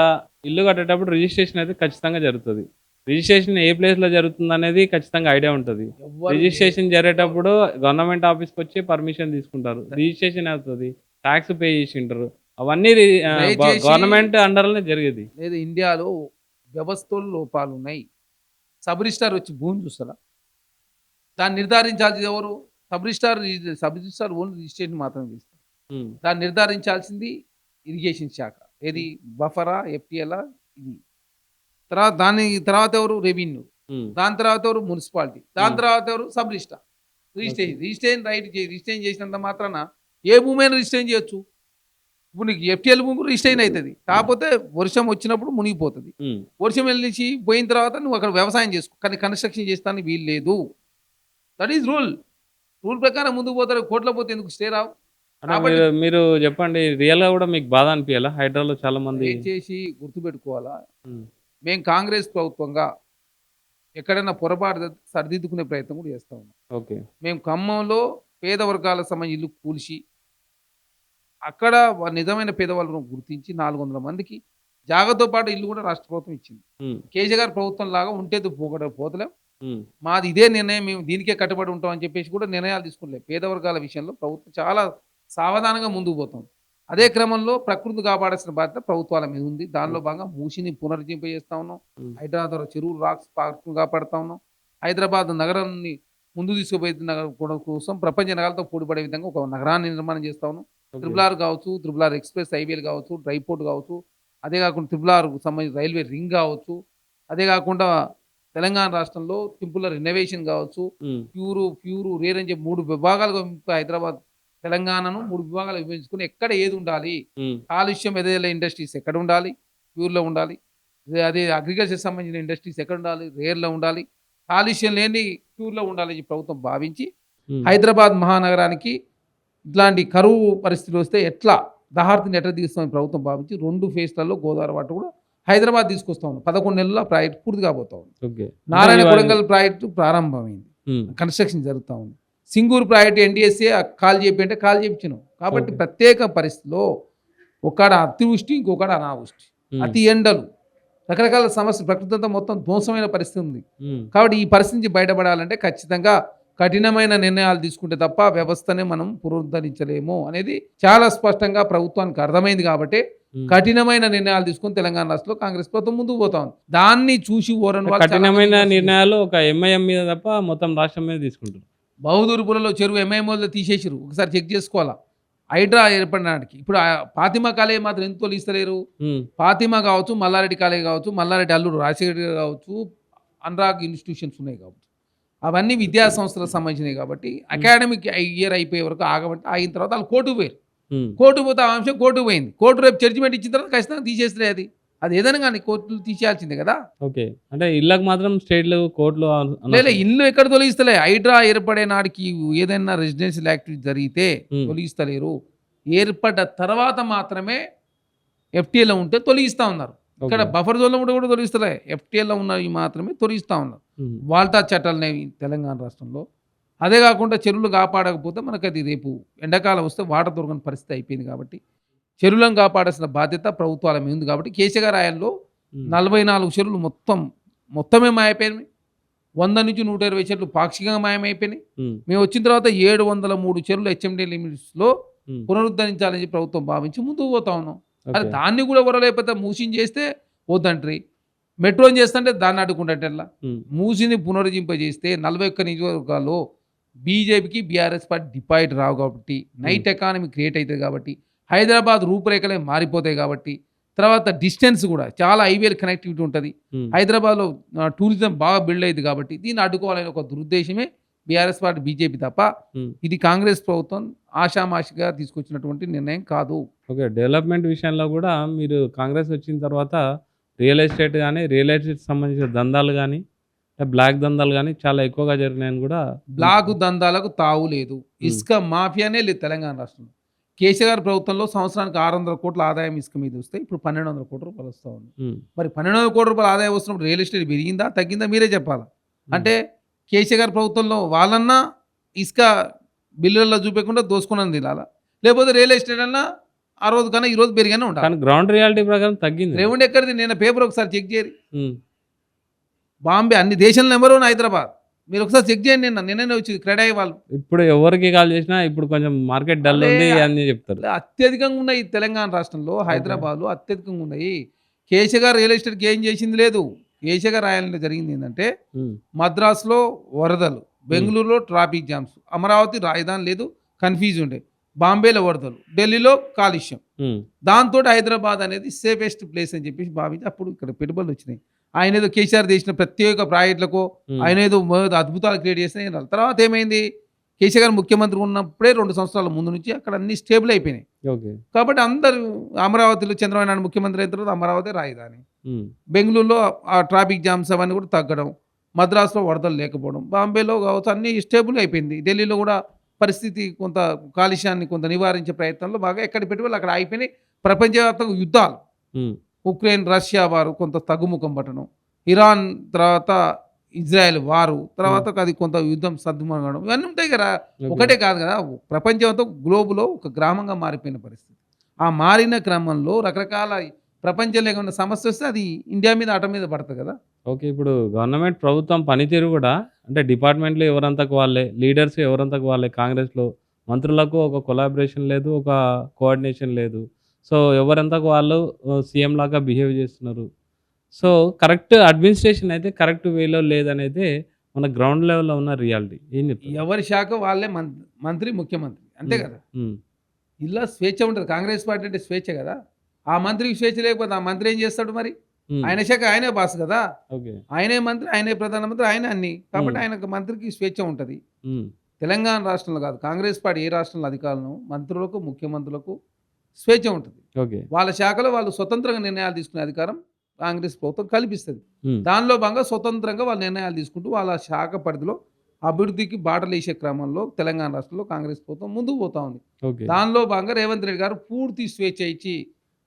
ఇల్లు కట్టేటప్పుడు రిజిస్ట్రేషన్ అయితే ఖచ్చితంగా జరుగుతుంది. రిజిస్ట్రేషన్ ఏ ప్లేస్ లో జరుగుతుంది అనేది ఖచ్చితంగా ఐడియా ఉంటుంది. ఎవ్వరు రిజిస్ట్రేషన్ జరిగేటప్పుడు గవర్నమెంట్ ఆఫీస్కి వచ్చి పర్మిషన్ తీసుకుంటారు. రిజిస్ట్రేషన్ అవుతుంది, ట్యాక్స్ పే చేసి ఉంటారు. అవన్నీ దయచేసి- గవర్నమెంట్ అండర్లోనే జరిగేది. లేదు, ఇండియాలో వ్యవస్థలు లోపాలు ఉన్నాయి. సబ్ రిజిస్టార్ వచ్చి భూమి చూస్తారా? దాన్ని నిర్ధారించాల్సింది ఎవరు? సబ్ రిజిస్టార్ ఓన్లీ రిజిస్ట్రేషన్ మాత్రమే చేస్తారు. ఉమ్, దాన్ని నిర్ధారించాల్సింది ఇరిగేషన్ శాఖ. ఏది బఫరా, ఎఫ్టీఎలా, ఇది. తర్వాత ఎవరు? రెవెన్యూ. ఉమ్, దాని తర్వాత ఎవరు? మున్సిపాలిటీ. దాని Hmm. తర్వాత ఎవరు? Sub registrar. Registration right registration చేసినంత మాత్రాన ఏ భూమి అయినా రిజిస్ట్రేషన్ చేయొచ్చు. ఇప్పుడు నీకు ఎఫ్టీఎల్ భూమి రిజిస్ట్రేషన్ అవుతుంది, కాకపోతే వర్షం వచ్చినప్పుడు మునిగిపోతుంది. ఉమ్. వర్షం వెళ్ళి పోయిన తర్వాత నువ్వు అక్కడ వ్యవసాయం చేసుకో, కానీ కన్స్ట్రక్షన్ చేస్తానికి వీలు లేదు. That is rule. రూల్ ప్రకారం ముందుకు పోతారు. కోర్టులో పోతే ఎందుకు స్టే రావు? అంటే కాబట్టి- మీరు చెప్పండి, రియల్ గా కూడా మీకు బాధ అనిపించాలా? హైదరాబాద్ లో చాలా మంది దయచేసి గుర్తుపెట్టుకోవాలా, ఉమ్, మేము కాంగ్రెస్ ప్రభుత్వంగా ఎక్కడైనా పొరపాటు సరిదిద్దుకునే ప్రయత్నం కూడా చేస్తా ఉన్నాం. ఓకే. మేము ఖమ్మంలో పేద వర్గాలకు సంబంధించి ఇల్లు కూల్చి అక్కడ నిజమైన పేదవాళ్ళను గుర్తించి 400 మందికి జాగాతో పాటు ఇల్లు కూడా రాష్ట్ర ప్రభుత్వం ఇచ్చింది. ఉమ్, కేసీఆర్ ప్రభుత్వం లాగా ఉంటేది పోతలేం. ఉమ్, మాది ఇదే నిర్ణయం, మేము దీనికే కట్టుబడి ఉంటాం అని చెప్పేసి కూడా నిర్ణయాలు తీసుకోలేదు. పేద వర్గాల విషయంలో ప్రభుత్వం చాలా సావధానంగా ముందుకు పోతుంది. అదే క్రమంలో ప్రకృతి కాపాడాల్సిన బాధ్యత ప్రభుత్వాల మీద ఉంది. దానిలో భాగంగా మూసిని పునరుజ్జింపజేస్తా ఉన్నాం. ఉమ్, హైదరాబాద్ చెరువులు, రాక్స్, పార్కులు కాపాడుతా ఉన్నాం. హైదరాబాద్ నగరాన్ని ముందు తీసుకుపోయే కోసం ప్రపంచ నగరాలతో పోటీపడే విధంగా ఒక నగరాన్ని నిర్మాణం చేస్తా ఉన్నాం. ఓకే. త్రిబుల్ కావచ్చు, త్రిబుల్ ఎక్స్ప్రెస్ హైవేలు కావచ్చు, డ్రై పోర్ట్ కావచ్చు, అదే కాకుండా త్రిబుల్ సంబంధించిన రైల్వే రింగ్ కావచ్చు, అదే కాకుండా తెలంగాణ రాష్ట్రంలో సింపుల్ రెనోవేషన్ కావచ్చు, ఉమ్, ప్యూరు రేర్ అని చెప్పి 3 విభాగాలుగా హైదరాబాద్ తెలంగాణను 3 విభాగాలు విభజించుకుని ఎక్కడ ఏది ఉండాలి, ఉమ్, కాలుష్యం ఎదేలా ఇండస్ట్రీస్ ఎక్కడ ఉండాలి, ప్యూర్లో ఉండాలి, అదే అగ్రికల్చర్ సంబంధించిన ఇండస్ట్రీస్ ఎక్కడ ఉండాలి, రేర్లో ఉండాలి, కాలుష్యం లేని ప్యూర్లో ఉండాలి అని ప్రభుత్వం భావించి ఉమ్. హైదరాబాద్ మహానగరానికి ఇట్లాంటి కరువు పరిస్థితులు వస్తే ఎట్లా దహార్తిని ఎట్లా తీస్తామని ప్రభుత్వం భావించి 2 ఫేజ్లలో గోదావరి వాటర్ కూడా హైదరాబాద్ తీసుకొస్తా ఉన్నాం. 11 నెలల ప్రాజెక్ట్ పూర్తి కాబోతా ఉంది. ఓకే. నారాయణ అంటే కొడంగల్ ప్రాజెక్టు ప్రారంభమైంది, ఉమ్, కన్స్ట్రక్షన్ జరుగుతూ ఉంది. సింగూరు ప్రాజెక్టు ఎన్డీఎస్ఏ కాల్ చేయింటే కాల్ చేయించినాం. కాబట్టి Okay. ప్రత్యేక పరిస్థితిలో ఒకడ అతివృష్టి, ఇంకొకడ అనావృష్టి, ఉమ్, అతి ఎండలు, రకరకాల సమస్యలు, ప్రకృతి అంతా మొత్తం ధ్వంసమైన పరిస్థితి ఉంది. ఉమ్, కాబట్టి ఈ పరిస్థితి నుంచి బయటపడాలంటే ఖచ్చితంగా కఠినమైన నిర్ణయాలు తీసుకుంటే తప్ప వ్యవస్థనే మనం పునరుద్ధరించలేము అనేది చాలా స్పష్టంగా ప్రభుత్వానికి అర్థమైంది. కాబట్టి ఉమ్. కఠినమైన నిర్ణయాలు తీసుకొని తెలంగాణ రాష్ట్రంలో కాంగ్రెస్ ప్రభుత్వం ముందుకు పోతా ఉంది. దాన్ని చూసి ఓరని వాళ్ళు చాలా కఠినమైన మంది విమర్శించారు. నిర్ణయాలు ఒక ఎంఐఎం మీద తప్ప మొత్తం రాష్ట్రం మీద తీసుకుంటారు. బహదూర్పురంలో చెరువు ఎంఐఎంఓలో తీసేసారు, ఒకసారి చెక్ చేసుకోవాలా. హైడ్రా ఏర్పడడానికి ఇప్పుడు ఫాతిమా కాలేజ్ మాత్రం ఎందుకు తొలగిస్తలేరు? ఉమ్, ఫాతిమా కావచ్చు, మల్లారెడ్డి కాలేజ్ కావచ్చు, మల్లారెడ్డి అల్లుడు రాజశేఖర్ కావచ్చు, అనురాగ్ ఇన్స్టిట్యూషన్స్ ఉన్నాయి కావచ్చు, అవన్నీ విద్యా సంస్థలకు సంబంధించినవి. కాబట్టి అకాడమిక్ ఇయర్ అయిపోయే వరకు ఆగమంటే ఆగిన తర్వాత వాళ్ళు కోర్టుకు పోయారు. ఉమ్, కోర్టు పోతే ఆ అంశం కోర్టుకు పోయింది. కోర్టు రేపు జడ్జిమెంట్ ఇచ్చిన తర్వాత ఖచ్చితంగా తీసేస్తే అది ఏదైనా కానీ కోర్టులు తీసేయాల్సిందే కదా. ఓకే. అంటే ఇళ్ళకి మాత్రం స్టేట్లు కోర్టులు లేదా ఇల్లు ఎక్కడ తొలగిస్తలే. హైడ్రా ఏర్పడే నాటికి ఏదైనా రెసిడెన్షియల్ యాక్టివిటీ జరిగితే ఉమ్, తొలగిస్తలేరు. ఏర్పడ్డ తర్వాత మాత్రమే ఎఫ్టీఏలో ఉంటే తొలగిస్తా ఉన్నారు. ఇక్కడ ఓకే. బఫర్ జోన్లో ఉంటే కూడా తొలగిస్తలే, ఎఫ్టీఏలో ఉన్నవి మాత్రమే తొలగిస్తా ఉన్నారు. ఉమ్, వాల్తా చట్టాలు అనేవి తెలంగాణ రాష్ట్రంలో. అదే కాకుండా చెరువులు కాపాడకపోతే మనకు అది రేపు ఎండాకాలం వస్తే వాటర్ దొరకని పరిస్థితి అయిపోయింది. కాబట్టి చెరువులను కాపాడాల్సిన బాధ్యత ప్రభుత్వాల మీద ఉంది కాబట్టి కేసీఆర్ హయాంలో ఉమ్, 44 చెరువులు మొత్తమే మాయమైపోయినాయి. 100 నుంచి 120 చెరువులు పాక్షికంగా మాయమైపోయినాయి. ఉమ్, మేము వచ్చిన తర్వాత 703 చెరువులు హెచ్ఎండి లిమిట్స్లో ఉమ్, పునరుద్ధరించాలని చెప్పి ప్రభుత్వం భావించి ముందుకు పోతా ఉన్నాం. అది ఓకే. దాన్ని కూడా వరలేకపోతే మూసిని చేస్తే వద్దంటారు, మెట్రోని చేస్తుంటే దాన్ని అడ్డుకుంటే ఎట్లా? ఉమ్, మూసిని పునరుద్ధరింపజేస్తే 41 నియోజకవర్గాల్లో బీజేపీకి బీఆర్ఎస్ పార్టీ డిపాయిట్ రావు కాబట్టి, నైట్ ఎకానమీ క్రియేట్ అవుతుంది కాబట్టి, హైదరాబాద్ రూపురేఖలే మారిపోతాయి కాబట్టి, తర్వాత డిస్టెన్స్ కూడా చాలా హైవేలు కనెక్టివిటీ ఉంటుంది. ఉమ్, హైదరాబాద్లో టూరిజం బాగా బిల్డ్ అయ్యింది కాబట్టి దీన్ని అడ్డుకోవాలని ఒక దురుద్దేశమే బీఆర్ఎస్ పార్టీ బీజేపీ తప్ప ఉమ్. ఇది కాంగ్రెస్ ప్రభుత్వం ఆషామాషిగా తీసుకొచ్చినటువంటి నిర్ణయం కాదు. ఓకే. డెవలప్మెంట్ విషయంలో కూడా మీరు కాంగ్రెస్ వచ్చిన తర్వాత రియల్ ఎస్టేట్ కానీ, రియల్ ఎస్టేట్ సంబంధించిన దందాలు కానీ, బ్లాక్ దందాలు కానీ చాలా ఎక్కువగా జరిగినాయని కూడా బ్లాకు దందాలకు తావు లేదు. ఇసుక మాఫియానే లేదు తెలంగాణ రాష్ట్రంలో. కేసీఆర్ ప్రభుత్వంలో సంవత్సరానికి 600 కోట్ల ఆదాయం ఇసుక మీద వస్తే ఇప్పుడు 1200 కోట్ల రూపాయలు వస్తూ ఉంది. ఉమ్, మరి 1200 కోట్ల రూపాయల ఆదాయం వస్తున్నప్పుడు రియల్ ఎస్టేట్ పెరిగిందా తగ్గిందా మీరే చెప్పాలి. అంటే కేసీఆర్ ప్రభుత్వంలో వాళ్ళన్నా ఇసుక బిల్లులలో చూపకుండా దోసుకున్నది తినాలా, లేకపోతే రియల్ ఎస్టేట్ అన్నా ఆ రోజు కన్నా ఈ రోజు పెరిగానే ఉండాలి. కానీ గ్రౌండ్ రియాలిటీ ప్రకారం తగ్గింది. రేవండ్ ఎక్కడిది? నేను పేపర్ ఒకసారి చెక్ చేయరు. ఉమ్, బాంబే అన్ని దేశంలో నెంబర్ 1 హైదరాబాద్. మీరు ఒకసారి చెక్ చేయండి. నిన్ననే వచ్చింది క్రెడాయి వాళ్ళు. ఇప్పుడు ఎవరికి కాల్ చేసినా ఇప్పుడు కొంచెం మార్కెట్ డల్ ఉంది అని చెప్తారు. అత్యధికంగా ఉన్నాయి తెలంగాణ రాష్ట్రంలో, హైదరాబాద్లో అత్యధికంగా ఉన్నాయి. కేసీఆర్ రియల్ ఎస్టేట్కి ఏం చేసింది లేదు. కేసీఆర్ రాయాలంటే జరిగింది ఏంటంటే ఉమ్, మద్రాసులో వరదలు, బెంగళూరులో ట్రాఫిక్ జామ్స్, అమరావతి రాజధాని లేదు కన్ఫ్యూజ్ ఉండే, బాంబేలో వరదలు, ఢిల్లీలో కాలుష్యం. ఉమ్, దాంతో హైదరాబాద్ అనేది సేఫెస్ట్ ప్లేస్ అని చెప్పేసి భావించి అప్పుడు ఇక్కడ పెట్టుబడులు వచ్చినాయి. ఆయన ఏదో కేసీఆర్ చేసిన ప్రత్యేక ప్రాజెక్టులకు ఆయన ఏదో అద్భుతాలు క్రియేట్ చేసిన తర్వాత ఏమైంది? కేసీఆర్ ముఖ్యమంత్రి ఉన్నప్పుడే 2 సంవత్సరాల ముందు నుంచి అక్కడ అన్ని స్టేబుల్ అయిపోయినాయి. ఓకే. కాబట్టి అందరూ అమరావతిలో చంద్రబాబు నాయుడు ముఖ్యమంత్రి అయిన తర్వాత అమరావతి రాజధాని, ఉమ్, బెంగళూరులో ఆ ట్రాఫిక్ జామ్స్ అవన్నీ కూడా తగ్గడం, మద్రాసులో వరదలు లేకపోవడం, బాంబేలో కావచ్చు అన్ని స్టేబుల్ అయిపోయింది. ఢిల్లీలో కూడా పరిస్థితి కొంత కాలుష్యాన్ని కొంత నివారించే ప్రయత్నంలో బాగా ఎక్కడ పెట్టుబడులు అక్కడ అయిపోయినాయి. ప్రపంచవ్యాప్తంగా యుద్ధాలు, ఉమ్, ఉక్రెయిన్ రష్యా వారు కొంత తగ్గుముఖం పట్టడం, ఇరాన్ తర్వాత ఇజ్రాయెల్ వారు తర్వాత అది కొంత యుద్ధం సద్దుమణగడం, ఇవన్నీ ఉంటాయి కదా. ఒకటే కాదు కదా, ప్రపంచంతో గ్లోబులో ఒక గ్రామంగా మారిపోయిన పరిస్థితి. ఆ మారిన క్రమంలో రకరకాల ప్రపంచంలో ఏమైనా సమస్య వస్తే అది ఇండియా మీద ఆట మీద పడుతుంది కదా. ఓకే. ఇప్పుడు గవర్నమెంట్ ప్రభుత్వం పనితీరు కూడా అంటే డిపార్ట్మెంట్లు ఎవరంతకు వాళ్ళే, లీడర్స్ ఎవరంతకు వాళ్ళే. కాంగ్రెస్లో మంత్రులకు ఒక కొలాబరేషన్ లేదు, ఒక కోఆర్డినేషన్ లేదు. సో ఎవరంతకు వాళ్ళు సీఎం లాగా బిహేవ్ చేస్తున్నారు. సో కరెక్ట్ అడ్మినిస్ట్రేషన్ అయితే కరెక్ట్ వేలో లేదనేది మన గ్రౌండ్ లెవెల్లో ఉన్న రియాలిటీ. ఏం చెప్తారు? ఎవరి శాఖ వాళ్ళే మంత్రి ముఖ్యమంత్రి అంతే కదా. ఉమ్, ఇలా స్వేచ్ఛ ఉంటుంది. కాంగ్రెస్ పార్టీ అంటే స్వేచ్ఛ కదా. ఆ మంత్రికి స్వేచ్ఛ లేకపోతే ఆ మంత్రి ఏం చేస్తాడు మరి? ఉమ్, ఆయన శాఖ ఆయనే బాస్ కదా. ఓకే. ఆయనే మంత్రి, ఆయనే ప్రధానమంత్రి, ఆయన అన్ని. కాబట్టి ఆయనకు మంత్రికి స్వేచ్ఛ ఉంటుంది. ఉమ్, తెలంగాణ రాష్ట్రంలో కాదు, కాంగ్రెస్ పార్టీ ఏ రాష్ట్రంలో అధికారులను మంత్రులకు ముఖ్యమంత్రులకు స్వేచ్ఛ ఉంటుంది. ఓకే. వాళ్ళ శాఖలో వాళ్ళు స్వతంత్రంగా నిర్ణయాలు తీసుకునే అధికారం కాంగ్రెస్ ప్రభుత్వం కల్పిస్తుంది. ఉమ్, దానిలో భాగంగా స్వతంత్రంగా వాళ్ళు నిర్ణయాలు తీసుకుంటూ వాళ్ళ శాఖ పరిధిలో అభివృద్ధికి బాటలు వేసే క్రమంలో తెలంగాణ రాష్ట్రంలో కాంగ్రెస్ ప్రభుత్వం ముందుకు పోతా ఉంది. ఓకే. దానిలో భాగంగా రేవంత్ రెడ్డి గారు పూర్తి స్వేచ్ఛ ఇచ్చి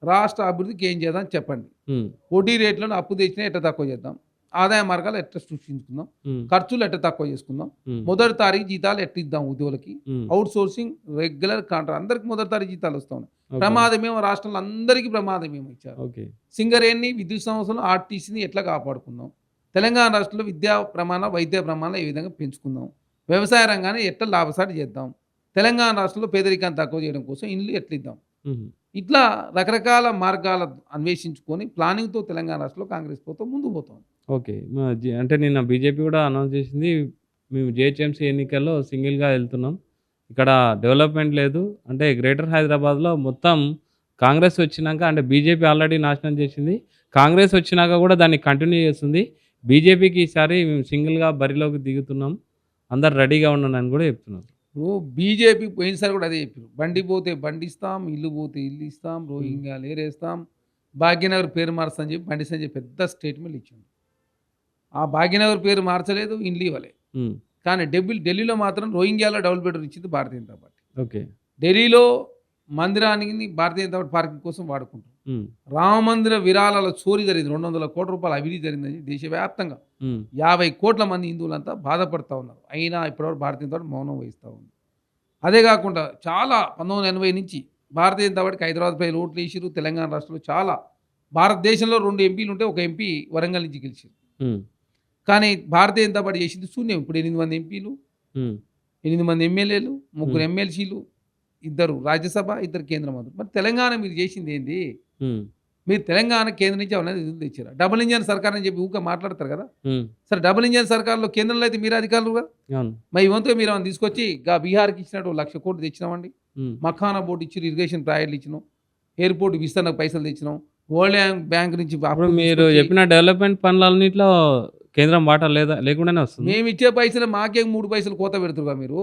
రాష్ట్ర అభివృద్ధికి ఏం చేద్దాం చెప్పండి, ఉమ్, వడ్డీ రేట్లను అప్పు తెచ్చినా ఎట్లా తక్కువ చేద్దాం, ఆదాయ మార్గాలు ఎట్లా సృష్టించుకుందాం, ఉమ్, ఖర్చులు ఎట్లా తక్కువ చేసుకుందాం, ఉమ్, మొదటి తారీఖు జీతాలు ఎట్లా ఇద్దాం ఉద్యోగులకి, ఉమ్, అవుట్ సోర్సింగ్ రెగ్యులర్ కాంట్రాక్ట్ అందరికి మొదటి తారీఖు జీతాలు వస్తూ ఉన్నాయి. ఓకే. ప్రమాదమేమో రాష్ట్రంలో అందరికీ ప్రమాదమేమో ఇచ్చారు. ఓకే. సింగరేణి, విద్యుత్ సంస్థలు, ఆర్టీసీని ఎట్లా కాపాడుకుందాం, తెలంగాణ రాష్ట్రంలో విద్యా ప్రమాణం వైద్య ప్రమాణాలు ఏ విధంగా పెంచుకుందాం, వ్యవసాయ రంగాన్ని ఎట్లా లాభసాటి చేద్దాం, తెలంగాణ రాష్ట్రంలో పేదరికాన్ని తక్కువ చేయడం కోసం ఇల్లు ఎట్లా ఇద్దాం, ఉమ్, ఇట్లా రకరకాల మార్గాల అన్వేషించుకొని ప్లానింగ్తో తెలంగాణ రాష్ట్రంలో కాంగ్రెస్ ప్రభుత్వం ముందుకు పోతాం. ఓకే. అంటే నిన్న బీజేపీ కూడా అనౌన్స్ చేసింది, మేము జిహెచ్ఎంసీ ఎన్నికల్లో సింగిల్గా వెళ్తున్నాం, ఇక్కడ డెవలప్మెంట్ లేదు. అంటే గ్రేటర్ హైదరాబాద్లో మొత్తం కాంగ్రెస్ వచ్చినాక, అంటే బీజేపీ ఆల్రెడీ నాశనం చేసింది, కాంగ్రెస్ వచ్చినాక కూడా దాన్ని కంటిన్యూ చేస్తుంది. బీజేపీకి ఈసారి మేము సింగిల్గా బరిలోకి దిగుతున్నాం, అందరు రెడీగా ఉండండి అని కూడా చెప్తున్నారు. ఇప్పుడు బీజేపీ పోయినసారి కూడా అదే చెప్పారు, బండి పోతే బండి ఇస్తాం, ఇల్లు పోతే ఇల్లు ఇస్తాం, రోహింగ్యాలు ఏరేస్తాం, భాగ్యనగర్ పేరు మారుస్తా అని చెప్పి బండి సంజయ్ పెద్ద స్టేట్మెంట్ ఇచ్చాడు. ఆ భాగ్యనగర్ పేరు మార్చలేదు, ఇండ్లు ఇవ్వలే. ఉమ్, కానీ ఢిల్లీలో మాత్రం రోహింగ్యాలో డబుల్ బెడ్రూమ్ ఇచ్చింది భారతీయ జనతా పార్టీ. ఓకే. ఢిల్లీలో మందిరానికి భారతీయ జనతా పార్టీ పార్కింగ్ కోసం వాడుకుంటారు. ఉమ్, రామ మందిర విరాళాల చోరీ జరిగింది, 200 కోట్ల రూపాయల అవినీతి జరిగిందని దేశవ్యాప్తంగా ఉమ్, 50 కోట్ల మంది హిందువులంతా బాధపడుతూ ఉన్నారు. అయినా ఇప్పటివరకు భారతీయ జనతా పార్టీ మౌనం వహిస్తూ ఉంది. అదే కాకుండా చాలా 1980 నుంచి భారతీయ జనతా పార్టీకి హైదరాబాద్ ప్రజలు ఓట్లు వేసిర్రు. తెలంగాణ రాష్ట్రంలో చాలా భారతదేశంలో 2 ఎంపీలు ఉంటే ఒక ఎంపీ వరంగల్ నుంచి గెలిచారు. హ్మ్. కానీ భారతీయ జనతా పార్టీ చేసింది శూన్యం. ఇప్పుడు 8 మంది ఎంపీలు, హ్మ్. 8 మంది ఎమ్మెల్యేలు, 3 హ్మ్. ఎమ్మెల్సీలు, 2 రాజ్యసభ, 2 కేంద్ర మంత్రులు. మరి తెలంగాణ మీరు చేసింది ఏంది? హ్మ్. మీరు తెలంగాణ కేంద్రం నుంచి ఏమన్నా నిధులు తెచ్చారా? డబుల్ ఇంజిన్ సర్కార్ అని చెప్పి ఊరికే మాట్లాడతారు కదా! హ్మ్. సరే డబుల్ ఇంజిన్ సర్కార్‌లో కేంద్రంలో అయితే మీరే అధికారులు కదా! అవును. మరి ఈ వంతుగా మీరు ఏమన్నా తీసుకొచ్చి బీహార్‌కి ఇచ్చినట్టు 1,00,000 కోట్లు తెచ్చినామండి. హ్మ్. మఖానా బోర్డ్ ఇచ్చిర్రు, ఇరిగేషన్ ప్రాజెక్టులు ఇచ్చినాం. ఎయిర్‌పోర్ట్ విస్తరణకు పైసలు తెచ్చినాం. వరల్డ్ బ్యాంక్ నుంచి ఇప్పుడు అప్పులు మీరు తీసుకొచ్చి చెప్పిన డెవలప్‌మెంట్ పనులన్నిట్లో కేంద్రం వాటా లేదా? లేకుండానే వస్తుందా? మేమిచ్చే పైసలు మాకే 3 పైసలు కోత పెడుతురుగా మీరు.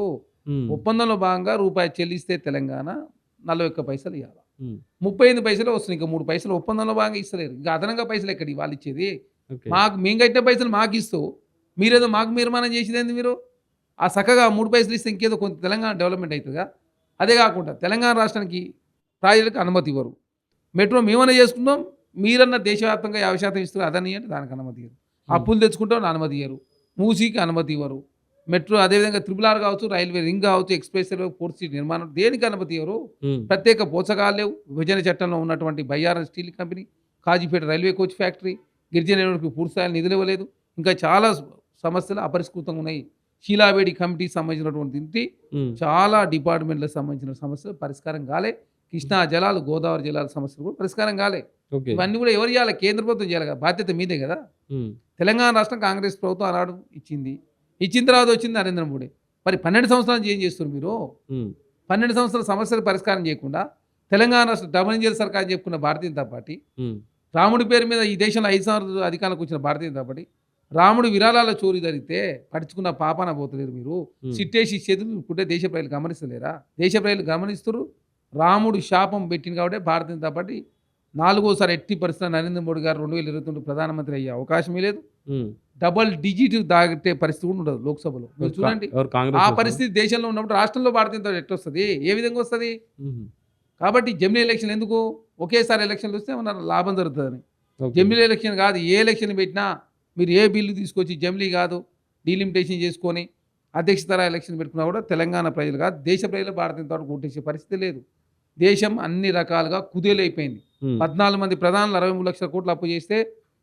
హ్మ్. ఒప్పందంలో భాగంగా రూపాయి చెల్లిస్తే తెలంగాణ 41 పైసలు ఇయ్యాల. హ్మ్. 35 పైసలే వస్తున్నాయి. ఇంకా 3 పైసలు ఒప్పందంలో భాగంగా ఇస్తలేరు. ఇంకా అదనంగా పైసలు ఎక్కడి వాళ్ళిచ్చేది? ఓకే. మేము కట్టిన పైసలు మాకిస్తూ, మీరేదో మాకు మీరుమానం చేసేదేంది మీరు? ఆ సక్కగా 3 పైసలు ఇస్తే ఇంకేదో కొంత తెలంగాణ డెవలప్‌మెంట్ అయితదా? అదే కాకుండా తెలంగాణ రాష్ట్రానికి ప్రాజెక్టులకు అనుమతి ఇవ్వరు. మెట్రో మేమన్నా చేసుకున్నాం. మీరన్నా దేశవ్యాప్తంగా 50% ఇస్తున్నారు. అదని అంటే దానికి అనుమతి ఇయ్యరు. హ్మ్. అప్పులు తెచ్చుకుంటాం అనుమతి ఇయ్యరు. మూసీకి అనుమతి ఇవ్వరు. మెట్రో అదేవిధంగా త్రిపుల్ ఆర్ కావచ్చు, రైల్వే రింగ్ కావచ్చు, ఎక్స్‌ప్రెస్ వే, పోర్ట్ సిటీ నిర్మాణం దేనికి అనుమతి ఇవ్వరు. హ్మ్. ప్రత్యేక పోషకాలు లేవు. విభజన చట్టంలో ఉన్నటువంటి Bayyaram steel company, Kazipet railway coach factory, గిరిజన యూనివర్సిటీకి పూర్తి స్థాయిలో నిధులు ఇవ్వలేదు. ఇంకా చాలా సమస్యలు అపరిష్కృతంగా ఉన్నాయి. షీలావేడి కమిటీకి సంబంధించినటువంటి ఇంటి హ్మ్. చాలా డిపార్ట్మెంట్‌లకు సంబంధించిన సమస్యలు పరిష్కారం కాలే. కృష్ణా జలాలు, గోదావరి జలాల సమస్యలు కూడా పరిష్కారం కాలే. ఓకే. ఇవన్నీ కూడా ఎవరు చేయాలి? కేంద్ర ప్రభుత్వం చేయాలి కదా! బాధ్యత మీదే కదా! హ్మ్. తెలంగాణ రాష్ట్రం కాంగ్రెస్ ప్రభుత్వం ఆనాడు ఇచ్చింది. ఇచ్చిన తర్వాత వచ్చింది నరేంద్ర మోడీ. మరి 12 సంవత్సరాల నుంచి ఏం చేస్తున్నారు మీరు? హ్మ్. 12 సంవత్సరాల సమస్యలు పరిష్కారం చేయకుండా తెలంగాణ రాష్ట్ర డబుల్ ఇంజిన్ సర్కార్ అని చెప్పుకున్న భారతీయ జనతా పార్టీ, హ్మ్. రాముడి పేరు మీద ఈ దేశంలో 5 సంవత్సరాలు అధికారంలోకి వచ్చిన భారతీయ జనతా పార్టీ, రాముడు విరాళాల చోరీ జరిగితే పట్టించుకున్న పాపాన పోతలేరు మీరు. హ్మ్. సిట్టేసి చేతులు ఊరుకుంటే దేశ ప్రజలు గమనిస్తలేరా? దేశ ప్రజలు గమనిస్తుర్రు. రాముడు శాపం పెట్టింది కాబట్టి భారతీయ జనతా పార్టీ నాలుగోసారి ఎట్టి పరిస్థితుల్లో నరేంద్ర మోడీ గారు 2029 ప్రధానమంత్రి అయ్యే అవకాశమే లేదు. హ్మ్. డబుల్ డిజిట్ దాటే పరిస్థితి కూడా ఉండదు లోక్సభలో. మీరు చూడండి. ఎవరు ఆ కాంగ్రెస్ వస్తుందా? పరిస్థితి దేశంలో ఉన్నప్పుడు రాష్ట్రంలో భారతీయ జనతా పార్టీ ఎట్లొస్తది? ఏ విధంగా వస్తది? హుహు. కాబట్టి జమిలీ ఎలక్షన్ ఎందుకు? ఒకేసారి ఎలక్షన్లు వస్తే ఏమన్నా లాభం జరుగుతదని. ఓకే. జమిలీ ఎలక్షన్ కాదు. ఏ ఎలక్షన్ పెట్టినా మీరు ఏ బిల్లు తీసుకొచ్చి జమిలీ కాదు, డీలిమిటేషన్ చేసుకొని అధ్యక్షతర ఎలక్షన్ పెట్టుకున్నా కూడా తెలంగాణ ప్రజలు కాదు, దేశ ప్రజలు భారతీయ జనతా పార్టీకి ఓటేసే పరిస్థితి లేదు. దేశం అన్ని రకాలుగా కుదేలైపోయింది. హ్మ్. 14 మంది ప్రధానులు 63 లక్షల కోట్లు అప్పు చేస్తే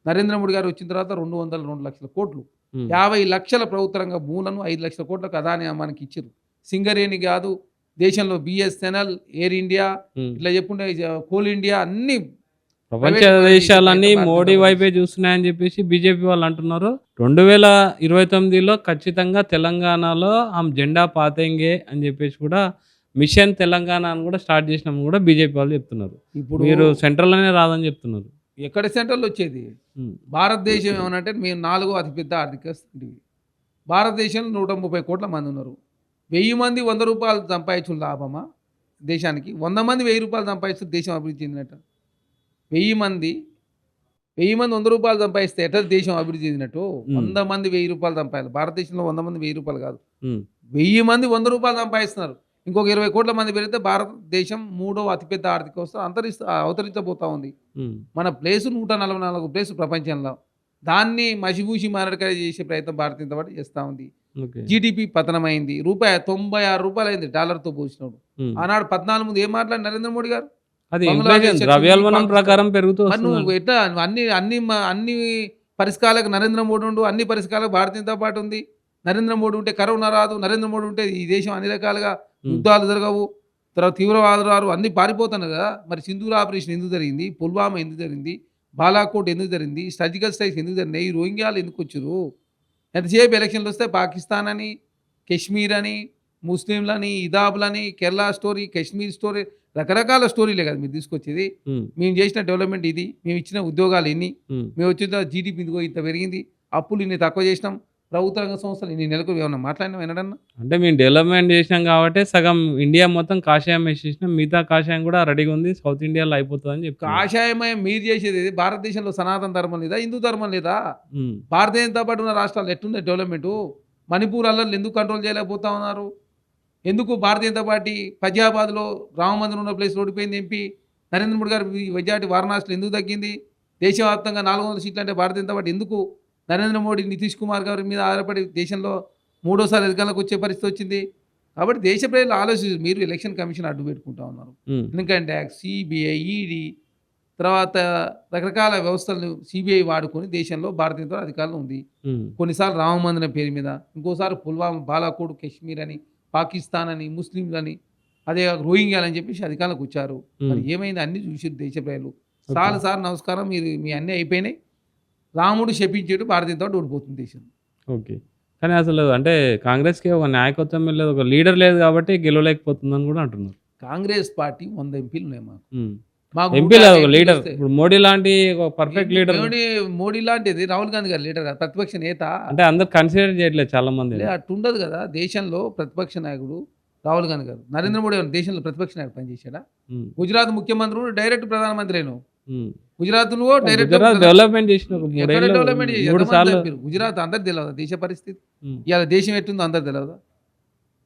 నరేంద్ర మోడీ గారు వచ్చిన తర్వాత 202 లక్షల కోట్లు, హ్మ్. 50 లక్షల ప్రభుత్వ రంగ భూములను 5 లక్షల కోట్లకు అదాని మనకి ఇచ్చిర్రు. సింగరేణి కాదు, దేశంలో బిఎస్ఎన్ఎల్, ఎయిర్ ఇండియా, హ్మ్. ఇట్లా చెప్పుకుంటే కోల్ ఇండియా అన్ని ప్రపంచ ప్రైవేట్ పరం చేసే దేశాలన్నీ ప్రయత్నం భారతీయ మోడీ జనతా వైపే పార్టీ చూస్తున్నాయని చెప్పేసి బీజేపీ వాళ్ళు అంటున్నారు. 2029లో ఖచ్చితంగా తెలంగాణలో జెండా పాతేంగే అని చెప్పేసి కూడా మిషన్ తెలంగాణ అని కూడా స్టార్ట్ చేసినామని కూడా బీజేపీ వాళ్ళు చెప్తున్నారు. ఇప్పుడు మీరు సెంట్రల్‌లోనే రాదని చెప్తున్నారు. ఎక్కడ సెంట్రల్ వచ్చేది? హ్మ్. భారతదేశం ఏమనంటే మేము 4వ అతిపెద్ద ఆర్థిక శక్తివి. భారతదేశంలో 130 కోట్ల మంది ఉన్నారు. 1000 మంది ₹100 సంపాదించుడు లాభమా దేశానికి? 100 మంది ₹1000 సంపాదిస్తే దేశం అభివృద్ధి చెందినట్ట. 1000 మంది 1000 మంది ₹100 సంపాదిస్తే ఎట్లా దేశం అభివృద్ధి చెందినట్టు? హ్మ్. 100 మంది ₹1000 సంపాదించాలి. భారతదేశంలో 100 మంది ₹1000 కాదు. హ్మ్. 1000 మంది ₹100 సంపాదిస్తున్నారు. ఇంకొక 20 కోట్ల మంది పెరిగితే భారతదేశం 3వ అతిపెద్ద ఆర్థిక వ్యవస్థ అవతరించబోతా ఉంది. హ్మ్. మన ప్లేసు 144 ప్లేసు ప్రపంచంలో. దాన్ని మసిబూసి మారడికాయ చేసే ప్రయత్నం భారతీయ జనతా పార్టీ చేస్తా ఉంది. ఓకే. జీడీపీ పతనమైంది. రూపాయి ₹96 అయింది డాలర్‌తో పోల్చినప్పుడు. హ్మ్. ఆనాడు 14 ముందు ఏం మాట్లాడారు నరేంద్ర మోడీ గారు? అది బంగ్లాదేశ్ ఇన్‌ఫ్లేషన్ ఎట్లుంది, ద్రవ్యోల్బణం పాకిస్తాన్. ప్రకారం పెరుగుతూ మరి వస్తుందండి. నువ్వు ఎట్లా అన్ని అన్ని అన్ని పరిష్కారాలకు నరేంద్ర మోడీ ఉండు, అన్ని పరిష్కారాలకు భారతీయ జనతా పార్టీ ఉంది. నరేంద్ర మోడీ ఉంటే కరోనా రాదు. నరేంద్ర మోడీ ఉంటే ఈ దేశం అన్ని రకాలుగా హ్మ్. యుద్ధాలు జరగవు. తర్వాత తీవ్రవాదులు రారు. అన్నీ పారిపోతున్నారు కదా! మరి సింధూర్ ఆపరేషన్ ఎందుకు జరిగింది? పుల్వామా ఎందుకు జరిగింది? బాలాకోట్ ఎందుకు జరిగింది? సర్జికల్ స్ట్రైక్స్ ఎందుకు జరిగినాయి? ఈ రోహింగ్యాలు ఎందుకు వచ్చిర్రు? ఎంతసేపు ఎలక్షన్లు వస్తే పాకిస్తాన్ అని, కశ్మీర్ అని, ముస్లింలని, ఇదాబులని, కేరళ స్టోరీ, కశ్మీర్ స్టోరీ, రకరకాల స్టోరీలే కదా మీరు తీసుకొచ్చేది. హ్మ్. మేము చేసిన డెవలప్మెంట్ ఇది. మేము ఇచ్చిన ఉద్యోగాలు ఇన్ని. హ్మ్. మేము వచ్చిన తర్వాత జీడీపీ ఇదిగో ఇంత పెరిగింది. అప్పులు ఇన్ని తక్కువ చేసినాం. ప్రభుత్వ రంగ సంస్థలు ఇన్ని నెలకు ఏమన్నా మాట్లాడినాం ఎన్నడన్నా? అంటే మేము డెవలప్‌మెంట్ చేసినాం కాబట్టి సగం ఇండియా మొత్తం కాషాయం వేసేసినాం. మిగతా కాషాయం కూడా రెడీగా ఉంది. సౌత్ ఇండియాలో అయిపోతదని చెప్తున్నారు. కాషాయమయం మీరు చేసేది ఏది? భారతదేశంలో సనాతన ధర్మం లేదా? హిందూ ధర్మం లేదా? హ్మ్. భారతీయ జనతా పార్టీ ఉన్న రాష్ట్రాలు ఎట్లుంది డెవలప్‌మెంటు? మణిపూర్ అల్లర్లు ఎందుకు కంట్రోల్ చేయలేకపోతా ఉన్నారు? ఎందుకు భారతీయ జనతా పార్టీ ఫైజాబాద్‌లో రామ మందిరం ఉన్న ప్లేస్‌లో ఓడిపోయింది ఎంపీ? నరేంద్ర మోడీ గారి మెజారిటీ వారణాసిలో ఎందుకు తగ్గింది? దేశవ్యాప్తంగా 400 సీట్లు అంటే భారతీయ జనతా పార్టీ ఎందుకు నరేంద్ర మోడీ, నితీష్ కుమార్ గారి మీద ఆధారపడి దేశంలో మూడోసారి అధికారంలోకి వచ్చే పరిస్థితి వచ్చింది? కాబట్టి దేశ ప్రజలు ఆలోచించారు. మీరు ఎలక్షన్ కమిషన్ అడ్డు పెట్టుకుంటా ఉన్నారు. ఉమ్, ఇన్కమ్ ట్యాక్స్, సిబిఐ, ఈడీ తర్వాత రకరకాల వ్యవస్థలను సిబిఐ వాడుకొని దేశంలో భారతీయ అధికారంలో ఉంది. ఉమ్, కొన్నిసార్లు రామ మందిరం పేరు మీద, ఇంకోసారి పుల్వామా, బాలాకోట్, కాశ్మీర్ అని, పాకిస్తాన్ అని, ముస్లింలని, అదే కాక రోహింగ్యాలని చెప్పేసి అధికారంలోకి వచ్చారు. మరి ఉమ్, ఏమైంది అన్ని చూసి దేశ ప్రజలు ఓకే. సార్ నమస్కారం, మీరు మీ అన్నీ అయిపోయినాయి, రాముడు శపించేటు భారతీయతో ఓడిపోతుంది దేశం. ఓకే. కానీ అసలు అంటే కాంగ్రెస్‌కి ఒక నాయకత్వం లేదు, ఒక లీడర్ లేదు కాబట్టి గెలవలేకపోతుందని కూడా అంటున్నారు. కాంగ్రెస్ పార్టీ 100 ఎంపీలు ఉన్నాయి మాకు. హ్మ్. మాకు ఎంపీ లేదు, ఒక 150 లీడర్. వస్తాయి. ఇప్పుడు మోడీ లాంటి ఒక పర్ఫెక్ట్ లీడర్ మోడీ లాంటిది రాహుల్ గాంధీ గారు లీడర్ కాదు, ప్రతిపక్ష నేత. అంటే అందరూ కన్సిడర్ చేయట్లేదు చాలా మంది. అట్టుండదు కదా దేశంలో. ప్రతిపక్ష నాయకుడు రాహుల్ గాంధీ గారు. నరేంద్ర మోడీ ఏమన్నా దేశంలో ప్రతిపక్ష నాయకుడు పనిచేశాడా? హ్మ్. గుజరాత్ ముఖ్యమంత్రి కూడా డైరెక్ట్ ప్రధానమంత్రిను. హ్మ్. గుజరాత్లో డైరెక్ట్ గుజరాత్ డెవలప్మెంట్ చేసిన ఒక ఎక్కడ 3 డెవలప్మెంట్ ఏళ్ళు, చేసి 3 ఎంతమంది సార్లు. చంపారు? గుజరాత్ అందరికి తెలియదా దేశ పరిస్థితి? హ్మ్. ఇవాళ దేశం ఎట్టుందో అందరికి తెలియదా?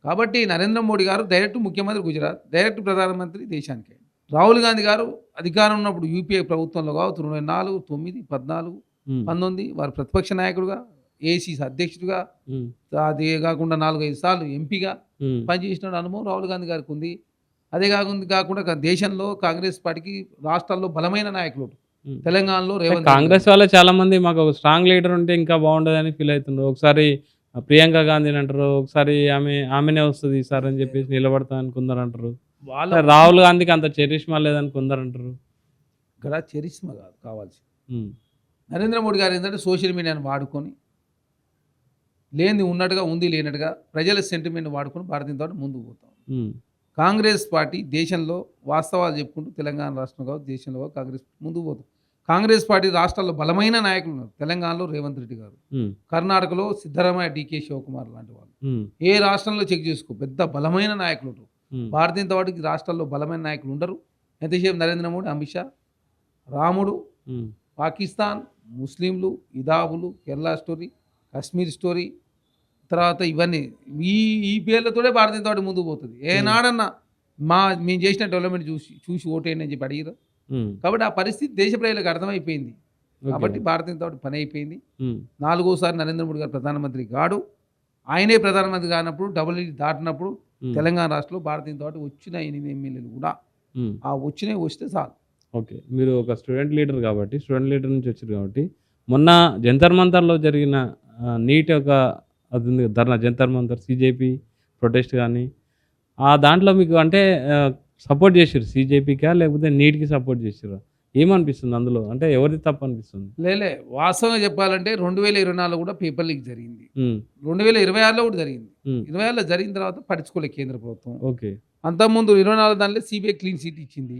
కాబట్టి నరేంద్ర మోడీ గారు డైరెక్ట్ ముఖ్యమంత్రి గుజరాత్, డైరెక్ట్ ప్రధానమంత్రి దేశానికి. రాహుల్ గాంధీ గారు అధికారం ఉన్నప్పుడు యూపీఏ ప్రభుత్వంలో కావచ్చు 2004, 9, 14, హ్మ్. 19 వారు ప్రతిపక్ష నాయకుడుగా, ఏసీసీ అధ్యక్షుడిగా, హ్మ్. అదే కాకుండా 4-5 సార్లు ఎంపీగా హ్మ్. పనిచేసిన అనుభవం రాహుల్ గాంధీ గారికి ఉంది. అదే కాకుండా దేశంలో కాంగ్రెస్ పార్టీకి రాష్ట్రాల్లో బలమైన నాయకులు. హ్మ్. తెలంగాణలో రేవంత్ రెడ్డి కాంగ్రెస్ వాళ్ళే చాలా మంది మాకు ఒక స్ట్రాంగ్ లీడర్ ఉంటే ఇంకా బాగుండదని ఫీల్ అవుతున్నారు. ఒకసారి ప్రియాంక గాంధీని అంటారు, ఒకసారి ఆమెనే వస్తుంది ఈసారి అని చెప్పేసి నిలబడతా అని కొందరు అంటారు. వాళ్ళ రాహుల్ గాంధీకి అంత చరిష్మా లేదని కొందరు అంటారు. ఇక్కడ చరిష్మా కాదు కావాల్సి. హ్మ్. నరేంద్ర మోడీ గారు ఏంటంటే సోషల్ మీడియాను వాడుకొని లేనిది ఉన్నట్టుగా, ఉంది లేనట్టుగా ప్రజల సెంటిమెంట్ వాడుకొని భారతీయతో ముందుకు పోతాం. హ్మ్. కాంగ్రెస్ పార్టీ దేశంలో వాస్తవాలు చెప్పుకుంటూ తెలంగాణ రాష్ట్రం కావచ్చు, దేశంలో కావచ్చు, కాంగ్రెస్ ముందుకు పోతాం. కాంగ్రెస్ పార్టీ రాష్ట్రాల్లో బలమైన నాయకులు ఉన్నారు. తెలంగాణలో రేవంత్ రెడ్డి గారు, హ్మ్. కర్ణాటకలో సిద్ధరామయ్య, డీకే శివకుమార్ లాంటి వాళ్ళు. హ్మ్. ఏ రాష్ట్రంలో చెక్ చేసుకో పెద్ద బలమైన నాయకులు ఉంటారు. హ్మ్. భారతీయ పార్టీకి రాష్ట్రాల్లో బలమైన నాయకులు ఉండరు. ఎంతసేపు నరేంద్ర మోడీ, అమిత్ షా, రాముడు, హ్మ్. పాకిస్తాన్, ముస్లింలు, ఇదాబులు, కేరళ స్టోరీ, కాశ్మీర్ స్టోరీ, తర్వాత ఇవన్నీ ఈ ఈ పేర్లతోనే భారతీయ పార్టీ ముందుకు పోతుంది. ఏనాడన్నా మేము చేసిన డెవలప్మెంట్ చూసి ఓటేయండి అని చెప్పి అడిగిరు. హ్మ్. కాబట్టి ఆ పరిస్థితి దేశ ప్రజలకు అర్థమైపోయింది. ఓకే. కాబట్టి భారతీయ పార్టీ పని అయిపోయింది. హ్మ్. 4వసారి నరేంద్ర మోడీ గారు ప్రధానమంత్రి కాడు. ఆయనే ప్రధానమంత్రి కానప్పుడు డబుల్ దాటినప్పుడు హ్మ్. తెలంగాణ రాష్ట్రంలో భారతీయ పార్టీ వచ్చిన 8 ఎమ్మెల్యేలు కూడా హ్మ్. ఆ వచ్చినవి వస్తే చాలు. ఓకే. మీరు ఒక స్టూడెంట్ లీడర్ కాబట్టి, స్టూడెంట్ లీడర్ నుంచి వచ్చారు కాబట్టి, మొన్న జంతర్ మంతర్‌లో జరిగిన నీట్ యొక్క అది ఉంది ధర్నా, జంతర్ మంతర్ సీజేపీ ప్రొటెస్ట్ గాని, ఆ దాంట్లో మీకు అంటే సపోర్ట్ చేసిర్రు సీజేపీకా లేకపోతే నీట్‌కి సపోర్ట్ చేసిర్రా? ఏమనిపిస్తుంది అందులో? అంటే ఎవరిది తప్పు అనిపిస్తుంది? లేలే వాస్తవంగా చెప్పాలంటే 2024 కూడా పేపర్ లీక్ జరిగింది. హ్మ్. 2026లో కూడా జరిగింది. హ్మ్. 26లో జరిగిన తర్వాత పట్టించుకోలేదు కేంద్ర ప్రభుత్వం. ఓకే. అంతకుముందు 24 దాంట్లో సిబిఐ క్లీన్ చిట్ ఇచ్చింది.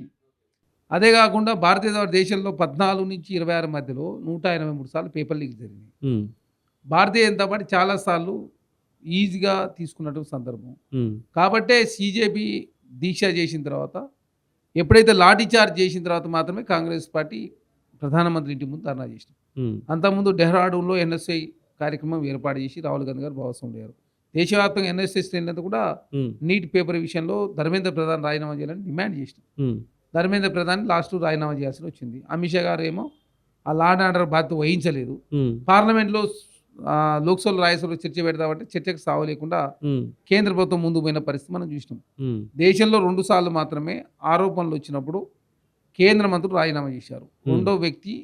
అదే కాకుండా భారతీయ దేశంలో 14 నుంచి 26 మధ్యలో 183 సార్లు పేపర్ లీక్ జరిగింది. హ్మ్. భారతీయ జనతా పార్టీ చాలా సార్లు ఈజీగా తీసుకున్నటువంటి సందర్భం. హ్మ్. కాబట్టే సీజేపీ దీక్ష చేసిన తర్వాత, ఎప్పుడైతే లాఠీ చార్జ్ చేసిన తర్వాత మాత్రమే కాంగ్రెస్ పార్టీ ప్రధానమంత్రి ఇంటి ముందు ధర్నా చేసింది. హ్మ్. అంతకుముందు డెహ్రాడూన్లో ఎన్ఎస్ఐ కార్యక్రమం ఏర్పాటు చేసి రాహుల్ గాంధీ గారు భాగస్వాములు అయ్యారు. దేశవ్యాప్తంగా ఎన్ఎస్ఐ శ్రేణులంతా కూడా హ్మ్. నీట్ పేపర్ విషయంలో ధర్మేంద్ర ప్రధాన్ రాజీనామా చేయాలని డిమాండ్ చేసినాం. హ్మ్. ధర్మేంద్ర ప్రధాన్ లాస్ట్ రాజీనామా చేయాల్సి వచ్చింది. అమిత్ షా గారు ఏమో ఆ లా అండ్ ఆర్డర్ బాధ్యత వహించలేదు. హ్మ్. పార్లమెంట్లో లోక్సభలో రాజ్యసభలో చర్చ పెడదామంటే చర్చకు సావ లేకుండా హ్మ్. కేంద్ర ప్రభుత్వం ముందు పోయిన పరిస్థితి మనం చూసినాం. హ్మ్. దేశంలో 2 సార్లు మాత్రమే ఆరోపణలు వచ్చినప్పుడు కేంద్ర మంత్రులు రాజీనామా చేశారు. రెండో వ్యక్తి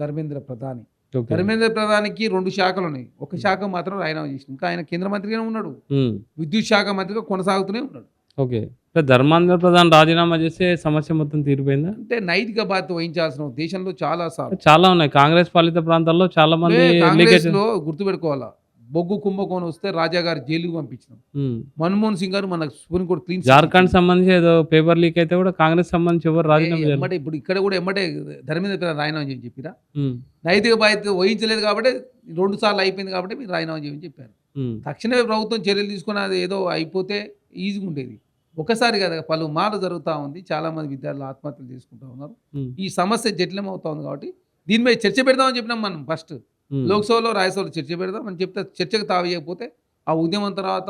ధర్మేంద్ర ప్రధాని. ఓకే. ధర్మేంద్ర ప్రధానికి 2 శాఖలు ఉన్నాయి. ఒక శాఖ మాత్రం రాజీనామా చేసింది. ఇంకా ఆయన కేంద్ర మంత్రిగానే ఉన్నాడు. హ్మ్. విద్యుత్ శాఖ మంత్రిగా కొనసాగుతూనే ఉన్నాడు. ఓకే. అంటే ధర్మాంధ్ర ప్రధాన్ రాజీనామా చేస్తే సమస్య మొత్తం తీరిపోయిందా? అంటే నైతిక బాధ్యత వహించాల్సిన దేశంలో చాలా సార్లు చాలా ఉన్నాయి. కాంగ్రెస్ పాలిత ప్రాంతాల్లో చాలా మంది లీకేజ్. కాంగ్రెస్లో గుర్తుపెట్టుకోవాలా, బొగ్గు కుంభకోణం వస్తే రాజా గారు జైలుకు పంపించినాం. హ్మ్. మన్మోహన్ సింగ్ గారు మన సుప్రీంకోర్టు క్లీన్ జార్ఖండ్ సంబంధించి ఏదో పేపర్ లీక్ అయితే కూడా కాంగ్రెస్ సంబంధించి ఎవరు రాజీనామా చేయలేదు. ఎమ్మటే ఇప్పుడు ఇక్కడ కూడా ఎమ్మటే ధర్మేంద్ర ప్రధాన్ రాజీనామా చేయని చెప్పిరా. హ్మ్. నైతిక బాధ్యత వహించలేదు కాబట్టి 2 సార్లు అయిపోయింది కాబట్టి మీరు రాజీనామా చేయమని చెప్పారు. హ్మ్. తక్షణమే ప్రభుత్వం చర్యలు తీసుకుని అది ఏదో అయిపోతే ఈజీగా ఉండేది. ఒకసారి కదా పలుమార్లు జరుగుతూ ఉంది. చాలామంది విద్యార్థులు ఆత్మహత్యలు చేసుకుంటూ ఉన్నారు. హ్మ్. ఈ సమస్య జటిలం అవుతా ఉంది కాబట్టి దీని మీద చర్చ పెడదామని చెప్పినాం మనం ఫస్ట్. హ్మ్. లోక్సభలో రాజ్యసభలో చర్చ పెడదాం అని చెప్తే చర్చకు తావేయకపోతే ఆ ఉద్యమం తర్వాత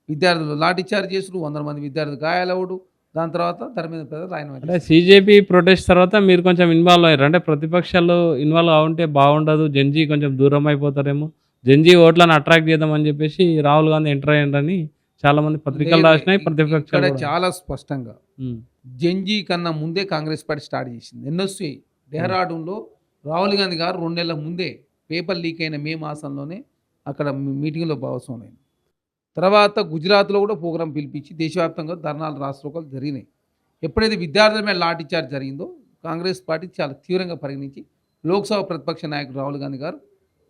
విద్యార్థులు లాఠీ చార్జ్ చేసుడు, 100 మంది విద్యార్థులు గాయాలవుడు, దాని తర్వాత ధర్మేంద్ర ప్రధాన్ రాజీనామా అంటే చేశారు. సీజేపీ ప్రొటెస్ట్ తర్వాత మీరు కొంచెం ఇన్వాల్వ్ అయ్యారు. అంటే ప్రతిపక్షాలు ఇన్వాల్వ్ అవుంటే బాగుండదు, జెన్జీ కొంచెం దూరం అయిపోతారేమో, జెన్జీ ఓట్లను అట్రాక్ట్ చేద్దామని చెప్పేసి రాహుల్ గాంధీ ఎంటర్ అయ్యారని చాలా మంది పత్రికలు లేదు, రాసినాయి, ఇక్కడ ప్రతిపక్షాలు కూడా. చాలా స్పష్టంగా ఉమ్, జంజీ కన్నా ముందే కాంగ్రెస్ పార్టీ స్టార్ట్ చేసింది. ఎన్ఎస్ఏ డెహ్రాడూన్లో రాహుల్ గాంధీ గారు 2 నెలల ముందే పేపర్ లీక్ అయిన మే మాసంలోనే అక్కడ మీటింగ్లో భాగస్వామ్యం. తర్వాత గుజరాత్లో కూడా ప్రోగ్రాం పిలిపించి దేశవ్యాప్తంగా ధర్నాలు రాష్ట్రోకాలు జరిగినాయి. ఎప్పుడైతే విద్యార్థుల మీద లాఠీ చార్జ్ జరిగిందో కాంగ్రెస్ పార్టీ చాలా తీవ్రంగా పరిగణించి లోక్సభ ప్రతిపక్ష నాయకుడు రాహుల్ గాంధీ గారు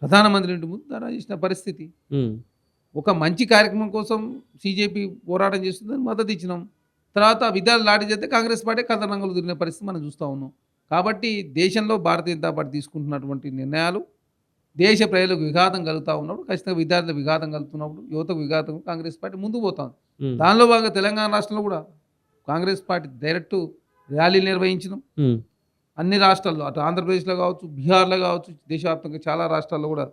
ప్రధానమంత్రి ఇంటి ముందు ధర్నా చేసిన పరిస్థితి. ఉమ్, ఒక మంచి కార్యక్రమం కోసం సీజేపీ పోరాటం చేస్తుందని మద్దతు ఇచ్చినాం. తర్వాత విద్యార్థులు లాఠీ చేస్తే కాంగ్రెస్ పార్టీ కథనంగలు తిరిగిన పరిస్థితి మనం చూస్తూ ఉన్నాం. కాబట్టి దేశంలో భారతీయ జనతా పార్టీ తీసుకుంటున్నటువంటి నిర్ణయాలు దేశ ప్రజలకు విఘాతం కలుగుతూ ఉన్నప్పుడు, ఖచ్చితంగా విద్యార్థులకు విఘాతం కలుగుతున్నప్పుడు, యువతకు విఘాతం కాంగ్రెస్ పార్టీ ముందుకు పోతుంది. ఉమ్, దానిలో భాగంగా తెలంగాణ రాష్ట్రంలో కూడా కాంగ్రెస్ పార్టీ డైరెక్ట్ ర్యాలీలు నిర్వహించడం ఉమ్, అన్ని రాష్ట్రాల్లో, అటు ఆంధ్రప్రదేశ్లో కావచ్చు, బీహార్లో కావచ్చు, దేశవ్యాప్తంగా చాలా రాష్ట్రాల్లో కూడా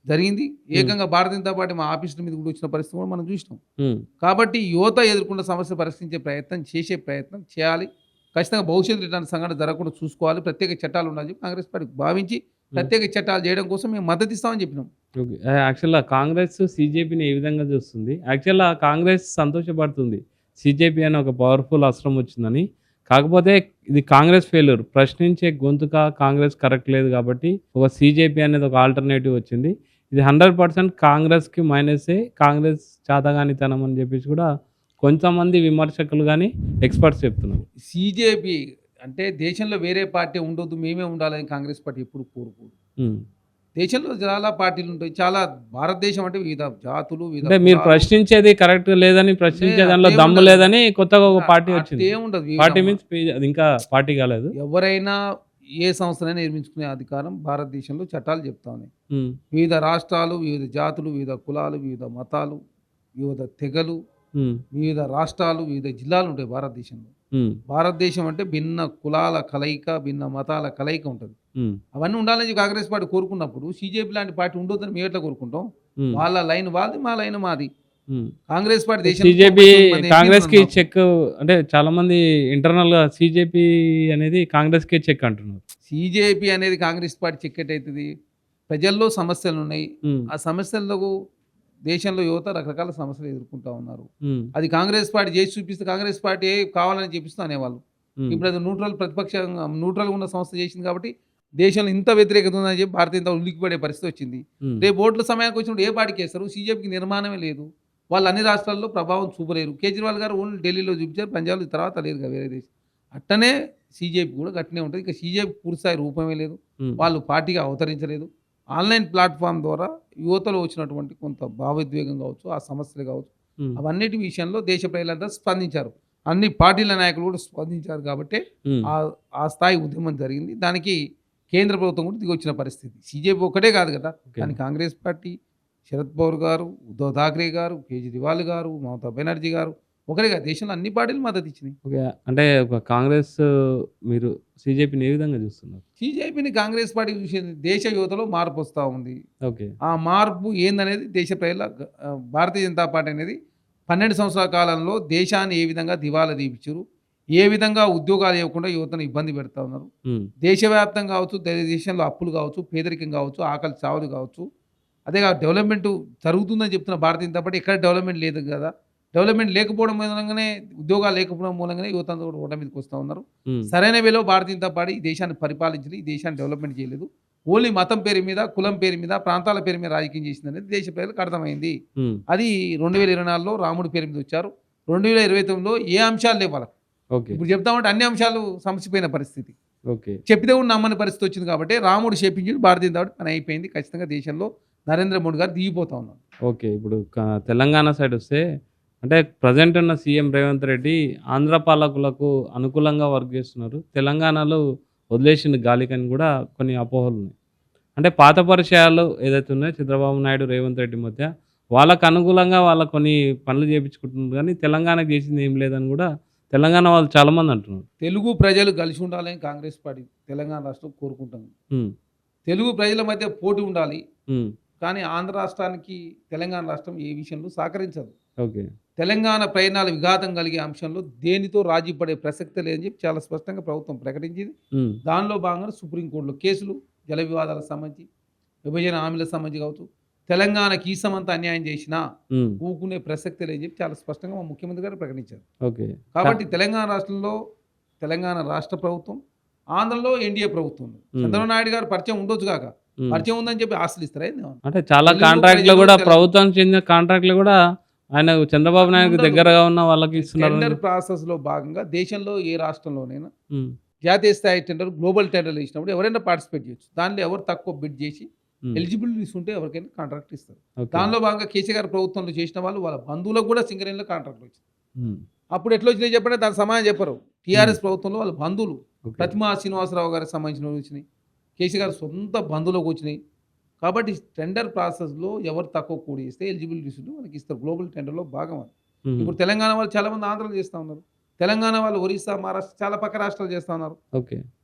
జరిగింది. ఏకంగా భారతీయ జనతా పార్టీ మా ఆఫీసుల మీద కూడా వచ్చిన పరిస్థితి కూడా మనం చూసినాం. ఉమ్, కాబట్టి యువత ఎదుర్కొన్న సమస్య పరిష్కరించే ప్రయత్నం చేసే ప్రయత్నం చేయాలి. ఖచ్చితంగా భవిష్యత్తు ఇట్లాంటి సంఘటన జరగకుండా చూసుకోవాలి. ప్రత్యేక చట్టాలు ఉండాలని చెప్పి కాంగ్రెస్ పార్టీ భావించి ప్రత్యేక చట్టాలు చేయడం కోసం మేము మద్దతు ఇస్తామని చెప్పినాం. ఓకే. యాక్చువల్గా కాంగ్రెస్ సీజేపీని ఏ విధంగా చూస్తుంది? యాక్చువల్గా కాంగ్రెస్ సంతోషపడుతుంది సీజేపీ అని ఒక పవర్ఫుల్ అస్త్రం వచ్చిందని. కాకపోతే ఇది కాంగ్రెస్ ఫెయిల్యూర్. ప్రశ్నించే గొంతుక కాంగ్రెస్ కరెక్ట్ లేదు కాబట్టి ఒక సీజేపీ అనేది ఒక ఆల్టర్నేటివ్ వచ్చింది. ఇది 100% కాంగ్రెస్కి మైనసే, కాంగ్రెస్ చాతగానితనం అని చెప్పేసి కూడా కొంతమంది విమర్శకులు కానీ ఎక్స్పర్ట్స్ చెప్తున్నారు. సీజేపీ అంటే దేశంలో వేరే పార్టీ ఉండొద్దు, మేమే ఉండాలని కాంగ్రెస్ పార్టీ ఎప్పుడు కోరుకోదు. ఉమ్. దేశంలో చాలా పార్టీలు ఉంటాయి. చాలా భారతదేశం అంటే వివిధ జాతులు, వివిధ అంటే మీరు కులాలు. ప్రశ్నించేది కరెక్ట్ లేదని, ప్రశ్నించే లే, దానిలో అట్లేం దమ్ము ఉండదు. లేదని కొత్తగా ఒక పార్టీ వచ్చింది. ఏముండదు. పార్టీ మీన్స్ అది ఇంకా పార్టీ కాలేదు. ఎవరైనా ఏ సంస్థనైనా నిర్మించుకునే అధికారం భారతదేశంలో చట్టాలు చెప్తా ఉన్నాయి. ఉమ్, వివిధ రాష్ట్రాలు, వివిధ జాతులు, వివిధ కులాలు, వివిధ మతాలు, వివిధ తెగలు, ఉమ్, వివిధ రాష్ట్రాలు, వివిధ జిల్లాలు ఉంటాయి భారతదేశంలో. ఉమ్, భారతదేశం అంటే భిన్న కులాల కలయిక, భిన్న మతాల కలయిక ఉంటుంది. ఉమ్, అవన్నీ ఉండాలని చెప్పి కాంగ్రెస్ పార్టీ కోరుకున్నప్పుడు సీజేపీ లాంటి పార్టీ ఉండొద్దని మేము ఎట్లా కోరుకుంటాం? ఉమ్, వాళ్ళ లైన్ వాళ్ళది, మా లైన్ మాది. ఉమ్. కాంగ్రెస్ పార్టీ దేశం సీజేపీ కాంగ్రెస్ కి చెక్, అంటే చాలా మంది ఇంటర్నల్ గా సీజేపీ అనేది కాంగ్రెస్ కి చెక్ అంటున్నారు. సీజేపీ అనేది కాంగ్రెస్ పార్టీ చిక్కెట్ అవుతుంది. ప్రజల్లో సమస్యలు ఉన్నాయి. ఉమ్, ఆ సమస్యలకు దేశంలో యువత రకరకాల సమస్యలు ఎదుర్కొంటా ఉన్నారు. ఉమ్, అది కాంగ్రెస్ పార్టీ చేసి చూపిస్తే కాంగ్రెస్ పార్టీ కావాలని చెప్పిస్తూ అనేవాళ్ళు. ఉమ్, ఇప్పుడు అది ప్రతిపక్షంగా న్యూట్రల్గా ఉన్న సంస్థ చేసింది కాబట్టి దేశంలో ఇంత వ్యతిరేకత ఉందని చెప్పి భారతీయ జనతా ఉలిక్కిపడే పరిస్థితి వచ్చింది. ఉమ్, రేపు ఓట్ల సమయానికి వచ్చినప్పుడు ఏ పార్టీకి వేస్తారు? సీజేపీకి నిర్మాణమే లేదు. వాళ్ళు అన్ని రాష్ట్రాల్లో ప్రభావం చూపలేరు. కేజ్రీవాల్ గారు ఓన్లీ ఢిల్లీలో చూపించారు, పంజాబ్లో తర్వాత లేరుగా వేరే దేశం. అట్టనే సీజేపీ కూడా గట్టినే ఉంటుంది. ఇక సీజేపీ పూర్తిస్థాయి రూపమే లేదు. ఉమ్, వాళ్ళు పార్టీగా అవతరించలేదు. ఆన్లైన్ ప్లాట్ఫామ్ ద్వారా యువతలో వచ్చినటువంటి కొంత భావోద్వేగం కావచ్చు, ఆ సమస్యలు కావచ్చు, ఉమ్, అవన్నిటి విషయంలో దేశ ప్రజలంతా స్పందించారు. అన్ని పార్టీల నాయకులు కూడా స్పందించారు కాబట్టి ఉమ్, ఆ స్థాయి ఉద్యమం జరిగింది. దానికి కేంద్ర ప్రభుత్వం కూడా దిగి వచ్చిన పరిస్థితి. సీజేపీ ఒకటే కాదు కదా, ఓకే. కానీ కాంగ్రెస్ పార్టీ, శరద్ పవార్ గారు, ఉద్ధవ్ ఠాక్రే గారు, కేజ్రీవాల్ గారు, మమతా బెనర్జీ గారు ఒకరే కాదు, దేశంలో అన్ని పార్టీలు మద్దతు ఇచ్చినాయి. ఓకే. అంటే ఒక కాంగ్రెస్, మీరు సీజేపీని ఏ విధంగా చూస్తున్నారు? సీజేపీని కాంగ్రెస్ పార్టీ చూసేది దేశ యువతలో మార్పు వస్తూ ఉంది. ఓకే. ఆ మార్పు ఏందనేది దేశ ప్రజల భారతీయ జనతా పార్టీ అనేది 12 సంవత్సరాల కాలంలో దేశాన్ని ఏ విధంగా దివాలా తీపించారు, ఏ విధంగా ఉద్యోగాలు ఇవ్వకుండా యువతను ఇబ్బంది పెడతా ఉన్నారు. ఉమ్, దేశవ్యాప్తంగా కావచ్చు, దేశంలో అప్పులు కావచ్చు, పేదరికం కావచ్చు, ఆకలి చావులు కావచ్చు, అదే కాదు డెవలప్మెంట్ జరుగుతుందని చెప్తున్న భారతీయ జనతా పార్టీ ఎక్కడ డెవలప్మెంట్ లేదు కదా. డెవలప్మెంట్ లేకపోవడం మూలంగానే, ఉద్యోగాలు లేకపోవడం మూలంగానే యువత అంతా కూడా ఓట మీదకి వస్తూ ఉన్నారు. ఉమ్, సరైన వేలో భారతీయ జనతా పార్టీ ఈ దేశాన్ని పరిపాలించలేదు, ఈ దేశాన్ని డెవలప్మెంట్ చేయలేదు. ఓన్లీ మతం పేరు మీద, కులం పేరు మీద, ప్రాంతాల పేరు మీద రాజకీయం చేసింది అనేది దేశ ప్రజలకు అర్థమైంది. ఉమ్, అది 2024లో రాముడి పేరు మీద వచ్చారు. 2029లో ఏ అంశాలు లేవు వాళ్ళకి. ఓకే. ఇప్పుడు చెప్తామంటే అన్ని అంశాలు సమసిపోయిన పరిస్థితి. ఓకే. చెప్పితే కూడా నమ్మని పరిస్థితి వచ్చింది కాబట్టి రాముడు శపించి భారతీయ జనతా పార్టీ పని అయిపోయింది. ఖచ్చితంగా దేశంలో నరేంద్ర మోడీ గారు దిగిపోతా ఉన్నారు. ఓకే. ఇప్పుడు తెలంగాణ సైడ్ వస్తే, అంటే ప్రజెంట్ ఉన్న సీఎం రేవంత్ రెడ్డి ఆంధ్ర పాలకులకు అనుకూలంగా వర్క్ చేస్తున్నారు, తెలంగాణలో వదిలేసిన గాలికని కూడా కొన్ని అపోహలు ఉన్నాయి. అంటే పాత పరిచయాలు ఏదైతే ఉన్నాయో చంద్రబాబు నాయుడు, రేవంత్ రెడ్డి మధ్య, వాళ్ళకు అనుకూలంగా వాళ్ళ కొన్ని పనులు చేయించుకుంటున్నారు, కానీ తెలంగాణకు చేసింది ఏం లేదని కూడా తెలంగాణ వాళ్ళు చాలామంది అంటున్నారు. తెలుగు ప్రజలు కలిసి ఉండాలని కాంగ్రెస్ పార్టీ తెలంగాణ రాష్ట్రం కోరుకుంటుంది. ఉమ్, తెలుగు ప్రజల మధ్య పోటీ ఉండాలి, ఉమ్, కానీ ఆంధ్ర రాష్ట్రానికి తెలంగాణ రాష్ట్రం ఏ విషయంలో సహకరించదు. ఓకే. తెలంగాణ ప్రయాణాలు విఘాతం కలిగే అంశంలో దేనితో రాజీ పడే ప్రసక్తి లేదని చెప్పి చాలా స్పష్టంగా ప్రభుత్వం ప్రకటించింది. ఉమ్, దానిలో భాగంగా సుప్రీంకోర్టులో కేసులు, జల వివాదాలకు సంబంధించి, విభజన హామీలకు సంబంధించి కావచ్చు, తెలంగాణకి ఈ సమంత అన్యాయం చేసినా ఉమ్, ఊకునే ప్రసక్తి లేదని చెప్పి చాలా స్పష్టంగా మా ముఖ్యమంత్రి గారు ప్రకటించారు. ఓకే. కాబట్టి తెలంగాణ రాష్ట్రంలో తెలంగాణ రాష్ట్ర ప్రభుత్వం, ఆంధ్రలో ఎన్డీఏ ప్రభుత్వం ఉంది. చంద్రబాబు నాయుడు గారు పరిచయం ఉండొచ్చు కాక ఉమ్. పరిచయం ఉందని చెప్పి ఆశలు ఇస్తారా ఏంది? అంటే చాలా తెలుగు కాంట్రాక్ట్లు ప్రజలు కూడా ప్రభుత్వం చెందిన కాంట్రాక్ట్లు కూడా ఆయన చంద్రబాబు నాయుడుకి ఉండదు. దగ్గరగా ఉన్న వాళ్ళకి ఇస్తున్నారు. టెండర్ ప్రాసెస్ లో భాగంగా దేశంలో ఏ రాష్ట్రంలోనైనా జాతీయ స్థాయి టెండర్, గ్లోబల్ టెండర్లు ఇచ్చినప్పుడు ఎవరైనా పార్టిసిపేట్ చేయొచ్చు. దానిలో ఎవరు తక్కువ బిడ్ చేసి ఎలిజిబిలిటీస్ ఉంటే ఎవరికైనా కాంట్రాక్ట్ ఇస్తారు. దానిలో భాగంగా కేసీఆర్ ప్రభుత్వంలో చేసిన వాళ్ళు వాళ్ళ బంధువులకు కూడా సింగరేణిలో కాంట్రాక్ట్లు వచ్చింది. అప్పుడు ఎట్లా వచ్చినాయి చెప్పండి, దాని సమాధానం చెప్పరు. టీఆర్ఎస్ ప్రభుత్వంలో వాళ్ళ బంధువులు ప్రతిమా శ్రీనివాసరావు గారికి సంబంధించిన వచ్చినాయి, కేసీఆర్ సొంత బంధువులకు వచ్చినాయి. కాబట్టి టెండర్ ప్రాసెస్లో ఎవరు తక్కువ కూడి ఇస్తే ఎలిజిబిలిటీస్ ఉంటే వాళ్ళకి ఇస్తారు. గ్లోబల్ టెండర్లో భాగం అది. ఇప్పుడు తెలంగాణ వాళ్ళు చాలా మంది ఆంధ్రలో చేస్తూ ఉన్నారు, తెలంగాణ వాళ్ళు ఒరిస్సా, మహారాష్ట్ర చాలా పక్క రాష్ట్రాలు చేస్తూ ఉన్నారు. ఓకే.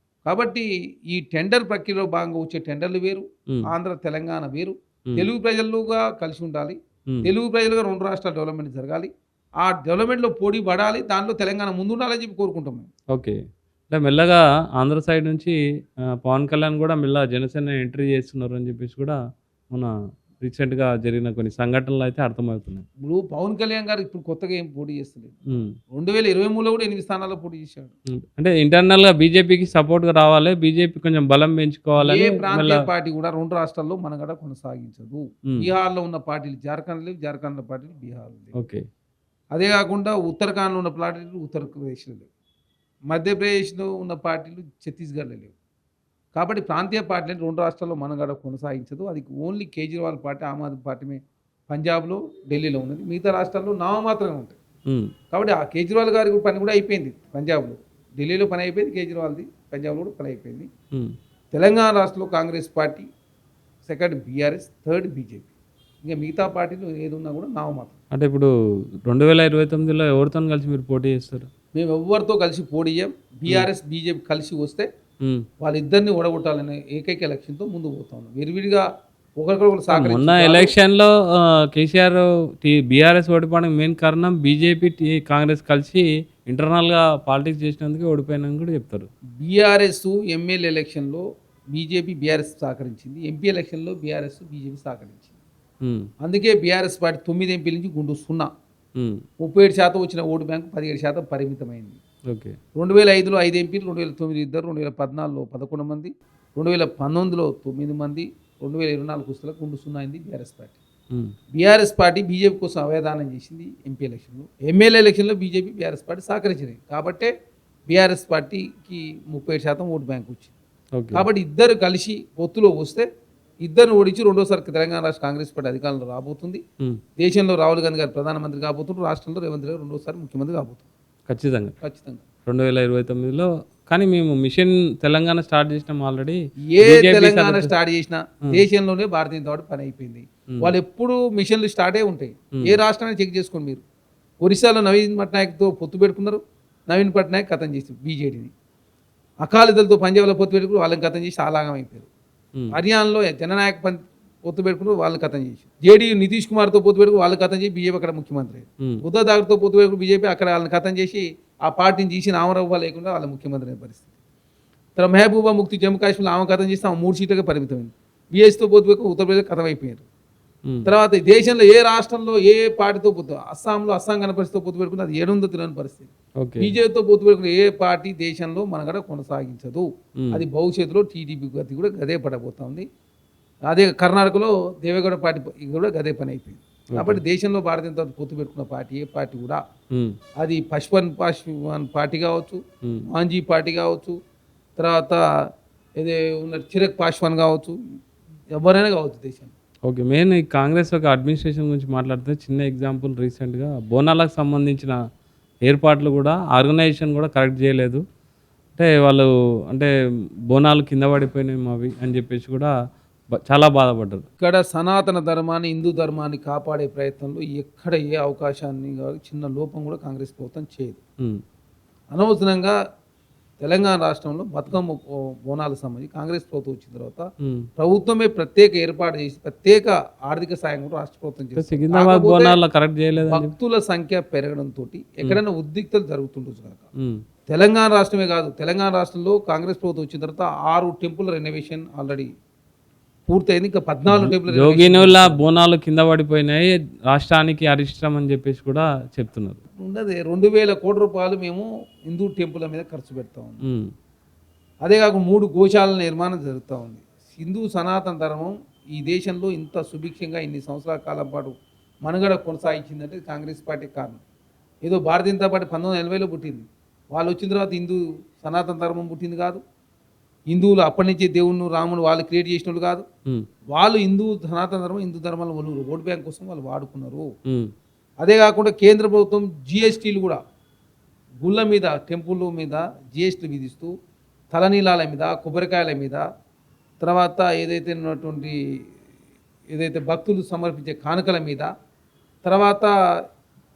కాబట్టి ఈ టెండర్ ప్రక్రియలో భాగంగా వచ్చే టెండర్లు వేరు, ఆంధ్ర తెలంగాణ వేరు. తెలుగు ప్రజలుగా కలిసి ఉండాలి, తెలుగు ప్రజలుగా రెండు రాష్ట్రాల డెవలప్మెంట్ జరగాలి, ఆ డెవలప్మెంట్లో పోటీ పడాలి, దాంట్లో తెలంగాణ ముందు ఉండాలని చెప్పి కోరుకుంటాం మేము. ఓకే. అంటే మెల్లగా ఆంధ్ర సైడ్ నుంచి పవన్ కళ్యాణ్ కూడా మెల్లగా జనసేన ఎంట్రీ చేస్తున్నారు అని చెప్పేసి కూడా మన రీసెంట్గా జరిగిన కొన్ని సంఘటనలు అయితే అర్థమవుతున్నాయి. ఇప్పుడు పవన్ కళ్యాణ్ గారు ఇప్పుడు కొత్తగా ఏం పోటీ చేస్తలేదు. 2023లో కూడా 8 స్థానాల్లో పోటీ చేశాడు. అంటే ఇంటర్నల్గా బీజేపీకి సపోర్ట్గా రావాలి, బీజేపీ కొంచెం బలం పెంచుకోవాలి. ఏ ప్రాంతీయ పార్టీ కూడా రెండు రాష్ట్రాల్లో మనగడ కొనసాగించదు. బీహార్లో ఉన్న పార్టీలు జార్ఖండ్ లేవు, జార్ఖండ్లో పార్టీలు బీహార్ లేవు. ఓకే. అదే కాకుండా ఉత్తరాఖండ్లో ఉన్న పార్టీలు ఉత్తరప్రదేశ్లో లేవు, మధ్యప్రదేశ్లో ఉన్న పార్టీలు ఛత్తీస్గఢ్లో లేవు. కాబట్టి ప్రాంతీయ పార్టీలు రెండు రాష్ట్రాల్లో మనగడ కొనసాగించదు. అది only Kejriwal party, Aam Aadmi party పంజాబ్లో, ఢిల్లీలో ఉన్నది. మిగతా రాష్ట్రాల్లో నామమాత్రమే ఉంటాయి. కాబట్టి ఆ కేజ్రీవాల్ గారి పని కూడా అయిపోయింది. పంజాబ్లో, ఢిల్లీలో పని అయిపోయింది, కేజ్రీవాల్ది పంజాబ్లో కూడా పని అయిపోయింది. తెలంగాణ రాష్ట్రంలో Congress party, second BRS, third BJP. ఇంకా మిగతా పార్టీలు ఏది ఉన్నా కూడా నామమాత్రం. అంటే ఇప్పుడు 2029లో ఎవరితో కలిసి మీరు పోటీ చేస్తారు? మేము ఎవరితో కలిసి పోటీ చేయం. బీఆర్ఎస్ బీజేపీ కలిసి వస్తే వాళ్ళిద్దరిని ఓడగొట్టాలనే ఏకైక లక్ష్యంతో ముందుకు పోతా ఉన్నాం. విరివిడిగా ఒకరికొకరు సహకరించి. మొన్న ఎలక్షన్లో కేసీఆర్ బీఆర్ఎస్ ఓడిపోవడానికి మెయిన్ కారణం బీజేపీ కాంగ్రెస్ కలిసి ఇంటర్నల్గా పాలిటిక్స్ చేసినందుకే ఓడిపోయినని కూడా చెప్తారు. బీఆర్ఎస్ ఎమ్మెల్యే ఎలక్షన్లో బీజేపీ బీఆర్ఎస్ సహకరించింది, ఎంపీ ఎలక్షన్లో బీఆర్ఎస్ బీజేపీ సహకరించింది. అందుకే బీఆర్ఎస్ పార్టీ 9 ఎంపీల నుంచి గుండు 0, 37% వచ్చిన ఓటు బ్యాంకు 17% పరిమితమైంది. ఓకే. 2005లో 5 ఎంపీలు, 2009 2, 2014లో 11 మంది, 2019లో 9 మంది, 2024 కుస్తలకు గుండు 0 అయింది BRS party. BRS party BJP కోసం అవేదానం చేసింది ఎంపీ ఎలక్షన్లో. ఎమ్మెల్యే ఎలక్షన్లో బీజేపీ బీఆర్ఎస్ పార్టీ సహకరించింది. కాబట్టే బీఆర్ఎస్ పార్టీకి 37% ఓటు బ్యాంక్ వచ్చింది. కాబట్టి ఇద్దరు కలిసి పొత్తులో వస్తే ఇద్దరిని ఓడించి రెండోసారి తెలంగాణ రాష్ట్ర కాంగ్రెస్ పార్టీ అధికారంలో రాబోతుంది. దేశంలో రాహుల్ గాంధీ గారు ప్రధానమంత్రి కాబోతున్నారు, రాష్ట్రంలో రేవంత్ రెడ్డి రెండోసారి ముఖ్యమంత్రి కాబోతున్నారు. ఖచ్చితంగా 2029లో. కానీ మేము మిషన్ తెలంగాణ స్టార్ట్ చేసినాం ఆల్రెడీ. ఏ తెలంగాణ స్టార్ట్ చేసినా దేశంలోనే భారతీయ జనతా పార్టీ పని అయిపోయింది. వాళ్ళు ఎప్పుడు మిషన్లు స్టార్ట్ అయి ఉంటాయి. ఏ రాష్ట్రాన్ని చెక్ చేసుకోండి మీరు. ఒరిస్సాలో నవీన్ పట్నాయక్తో పొత్తు పెట్టుకున్నారు, నవీన్ పట్నాయక్ కథం చేసి బీజేడీని. అకాలీదళతో పంజాబ్లో పొత్తు పెట్టుకుని వాళ్ళని కథం చేసి ఆలాగం అయిపోయారు. హర్యానాలో జననాయక్ పొత్తు పెట్టుకుని వాళ్ళు కథం చేసి, జేడీయూ నితీష్ కుమార్తో పొత్తు పెట్టుకుని వాళ్ళు కథం చేసి బీజేపీ అక్కడ ముఖ్యమంత్రి. ఉద్ధవ్ ఠాక్రేతో పొత్తు పెట్టుకుని బీజేపీ అక్కడ వాళ్ళని కథం చేసి ఆ పార్టీని తీసి నామరవ్వ లేకుండా వాళ్ళ ముఖ్యమంత్రి అనే పరిస్థితి. తర్వాత మహబూబా ముక్తి జమ్మూ కాశ్మీర్లో ఆమె కథం చేస్తే ఆమె 3 సీట్లుగా పరిమితమైంది. బీఎస్తో పొత్తు పెట్టుకుని ఉత్తరప్రదేశ్ కథం అయిపోయారు. తర్వాత దేశంలో ఏ రాష్ట్రంలో ఏ పార్టీతో పొత్తు, అస్సాంలో అస్సాం గణపరిస్థితితో పొత్తు పెట్టుకుని అది 700 తెలియని పరిస్థితి. బీజేపీతో పొత్తు పెట్టుకుని ఏ పార్టీ దేశంలో మనగడ కొనసాగించదు. అది భవిష్యత్తులో టీడీపీ గతి కూడా గదే పడబోతుంది. అదే కర్ణాటకలో దేవేగౌడ పార్టీ కూడా గదే పని అయిపోయింది. కాబట్టి దేశంలో భారతీయ జనతా పార్టీ పొత్తు పెట్టుకున్న పార్టీ ఏ పార్టీ కూడా, అది పశుపన్ పార్టీ కావచ్చు, మాంజీ పార్టీ కావచ్చు, తర్వాత ఏదే ఉన్న చిరక్ పాశ్వాన్ కావచ్చు, ఎవరైనా కావచ్చు దేశంలో. ఓకే. మెయిన్ ఈ కాంగ్రెస్ ఒక అడ్మినిస్ట్రేషన్ గురించి మాట్లాడితే చిన్న ఎగ్జాంపుల్, రీసెంట్గా బోనాలకు సంబంధించిన ఏర్పాట్లు కూడా ఆర్గనైజేషన్ కూడా కరెక్ట్ చేయలేదు. అంటే వాళ్ళు అంటే బోనాలు కింద పడిపోయినాయి అవి అని చెప్పేసి కూడా చాలా బాధపడ్డారు. ఇక్కడ సనాతన ధర్మాన్ని, హిందూ ధర్మాన్ని కాపాడే ప్రయత్నంలో ఎక్కడ ఏ అవకాశాన్ని చిన్న లోపం కూడా కాంగ్రెస్ ప్రభుత్వం చేయదు. అనవసరంగా తెలంగాణ రాష్ట్రంలో బతుకమ్మ బోనాలకు సంబంధించి కాంగ్రెస్ ప్రభుత్వం వచ్చిన తర్వాత ప్రభుత్వమే ప్రత్యేక ఏర్పాటు చేసి ప్రత్యేక ఆర్థిక సాయం కూడా రాష్ట్ర ప్రభుత్వం చేసింది. భక్తుల సంఖ్య పెరగడంతో ఎక్కడైనా ఉద్రిక్తలు జరుగుతుండొచ్చు కనుక తెలంగాణ రాష్ట్రమే కాదు, తెలంగాణ రాష్ట్రంలో కాంగ్రెస్ ప్రభుత్వం వచ్చిన తర్వాత 6 టెంపుల్ రెనోవేషన్ ఆల్రెడీ పూర్తయింది. ఇంకా 14 టెంపుల్ జోగినుల బోనాలు కింద పడిపోయినాయి, రాష్ట్రానికి అరిష్టం అని చెప్పేసి కూడా చెప్తున్నారు. ఉన్నది 2000 కోట్ల రూపాయలు మేము హిందూ టెంపుల్ మీద ఖర్చు పెడతా ఉన్నాం. ఉమ్, అదే కాక 3 గోశాలల నిర్మాణం జరుగుతూ ఉంది. హిందూ సనాతన ధర్మం ఈ దేశంలో ఇంత సుభిక్షంగా ఇన్ని సంవత్సరాల కాలం పాటు మనుగడ కొనసాగించిందంటే కాంగ్రెస్ పార్టీ కారణం. ఏదో భారతీయ జనతా పార్టీ 1980లో పుట్టింది, వాళ్ళు వచ్చిన తర్వాత హిందూ సనాతన ధర్మం పుట్టింది కాదు. హిందువులు అప్పటి నుంచి దేవుణ్ణి రాముడు వాళ్ళు క్రియేట్ చేసిన వాళ్ళు కాదు. ఉమ్, వాళ్ళు హిందూ సనాతన ధర్మం హిందూ ధర్మాలను వాళ్ళు ఓటు బ్యాంక్ కోసం వాళ్ళు వాడుకున్నారు. ఉమ్, అదే కాకుండా కేంద్ర ప్రభుత్వం జిఎస్టీలు కూడా గుళ్ళ మీద టెంపుల్ మీద జిఎస్టీలు విధిస్తూ తలనీలాల మీద కొబ్బరికాయల మీద తర్వాత ఏదైతే భక్తులు సమర్పించే కానుకల మీద తర్వాత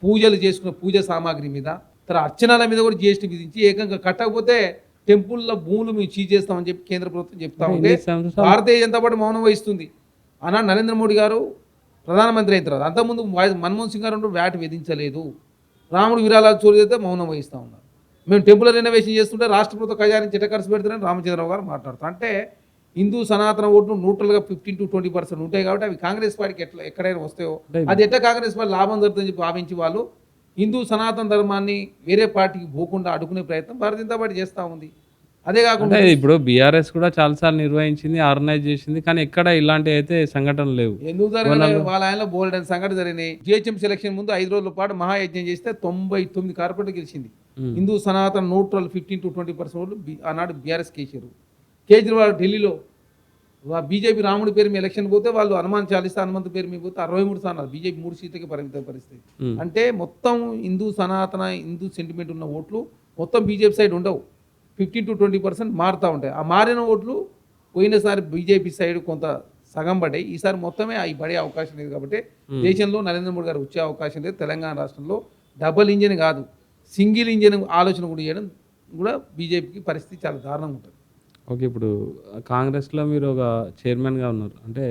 పూజలు చేసుకున్న పూజ సామాగ్రి మీద తర్వాత అర్చనల మీద కూడా జిఎస్టీ విధించి ఏకంగా కట్టకపోతే టెంపుల్ల భూములు మేము చీజ్ చేస్తామని చెప్పి కేంద్ర ప్రభుత్వం చెప్తా ఉంటే ఎన్ని సంవత్సరాలు? భారతీయ జనతా పార్టీ మౌనం వహిస్తుంది. ఆనాడు నరేంద్ర మోడీ గారు ప్రధానమంత్రి అయిన తర్వాత అంతకుముందు మన్మోహన్ సింగ్ గారు వ్యాట్ విధించలేదు. రాముడు విరాళాలు చోరీ చేస్తే మౌనం వహిస్తూ ఉన్నారు. మేము టెంపుల్ రెనోవేషన్ చేస్తుంటే రాష్ట్ర ప్రభుత్వ ఖజానా చిట్ట ఖర్చు పెడుతున్నారని రామచంద్రరావు గారు మాట్లాడుతారు. అంటే హిందూ సనాతన ఓట్లు న్యూట్రల్గా 15 to 20% ఉంటాయి కాబట్టి అవి కాంగ్రెస్ పార్టీకి ఎక్కడైనా వస్తాయో అది ఎట్లా కాంగ్రెస్ పార్టీ లాభం జరుగుతుందని చెప్పి భావించి వాళ్ళు హిందూ సనాతన ధర్మాన్ని వేరే పార్టీకి పోకుండా అడ్డుకునే ప్రయత్నం భారతీయ జనతా పార్టీ చేస్తూ ఉంది. అదే కాకుండా అంటే ఇప్పుడు బీఆర్ఎస్ కూడా చాలాసార్లు నిర్వహించింది, ఆర్గనైజ్ చేసింది, కానీ ఎక్కడ ఇలాంటి అయితే సంఘటనలు లేవు. ఎందుకు జరగలేదు? వాళ్ళ ఆయనలో బోల్డ్ అని సంఘటన జరిగినాయి. జిహెచ్ఎం సెలక్షన్ ముందు 5 రోజుల పాటు మహాయజ్ఞం చేస్తే 99 కార్పొరేట్ గెలిచింది. హిందూ సనాతన న్యూట్రల్ 15 to 20% ఓట్లు ఆనాడు బీఆర్ఎస్ కేసారు. కేజ్రీవాల్ ఢిల్లీలో బీజేపీ రాముడి పేరు మీ ఎలక్షన్ పోతే వాళ్ళు హనుమాన్ చాలీసా హనుమంతు పేరు మీ పోతే 63 స్థానాలు బీజేపీ 3 సీట్లకి పరిమిత పరిస్థితి. అంటే మొత్తం హిందూ సనాతన హిందూ సెంటిమెంట్ ఉన్న ఓట్లు మొత్తం బీజేపీ సైడ్ ఉండవు. 15 to 20% మారుతూ ఉంటాయి. ఆ మారిన ఓట్లు పోయినసారి బీజేపీ సైడ్ కొంత సగం పడ్డాయి. ఈసారి మొత్తమే అవి పడే అవకాశం లేదు. కాబట్టి దేశంలో నరేంద్ర మోడీ గారు వచ్చే అవకాశం లేదు. తెలంగాణ రాష్ట్రంలో డబుల్ ఇంజిన్ కాదు సింగిల్ ఇంజిన్ ఆలోచన కూడా చేయడం కూడా బీజేపీకి పరిస్థితి చాలా దారుణంగా ఉంటుంది. ఓకే, ఇప్పుడు కాంగ్రెస్లో మీరు ఒక చైర్మన్గా ఉన్నారు, అంటే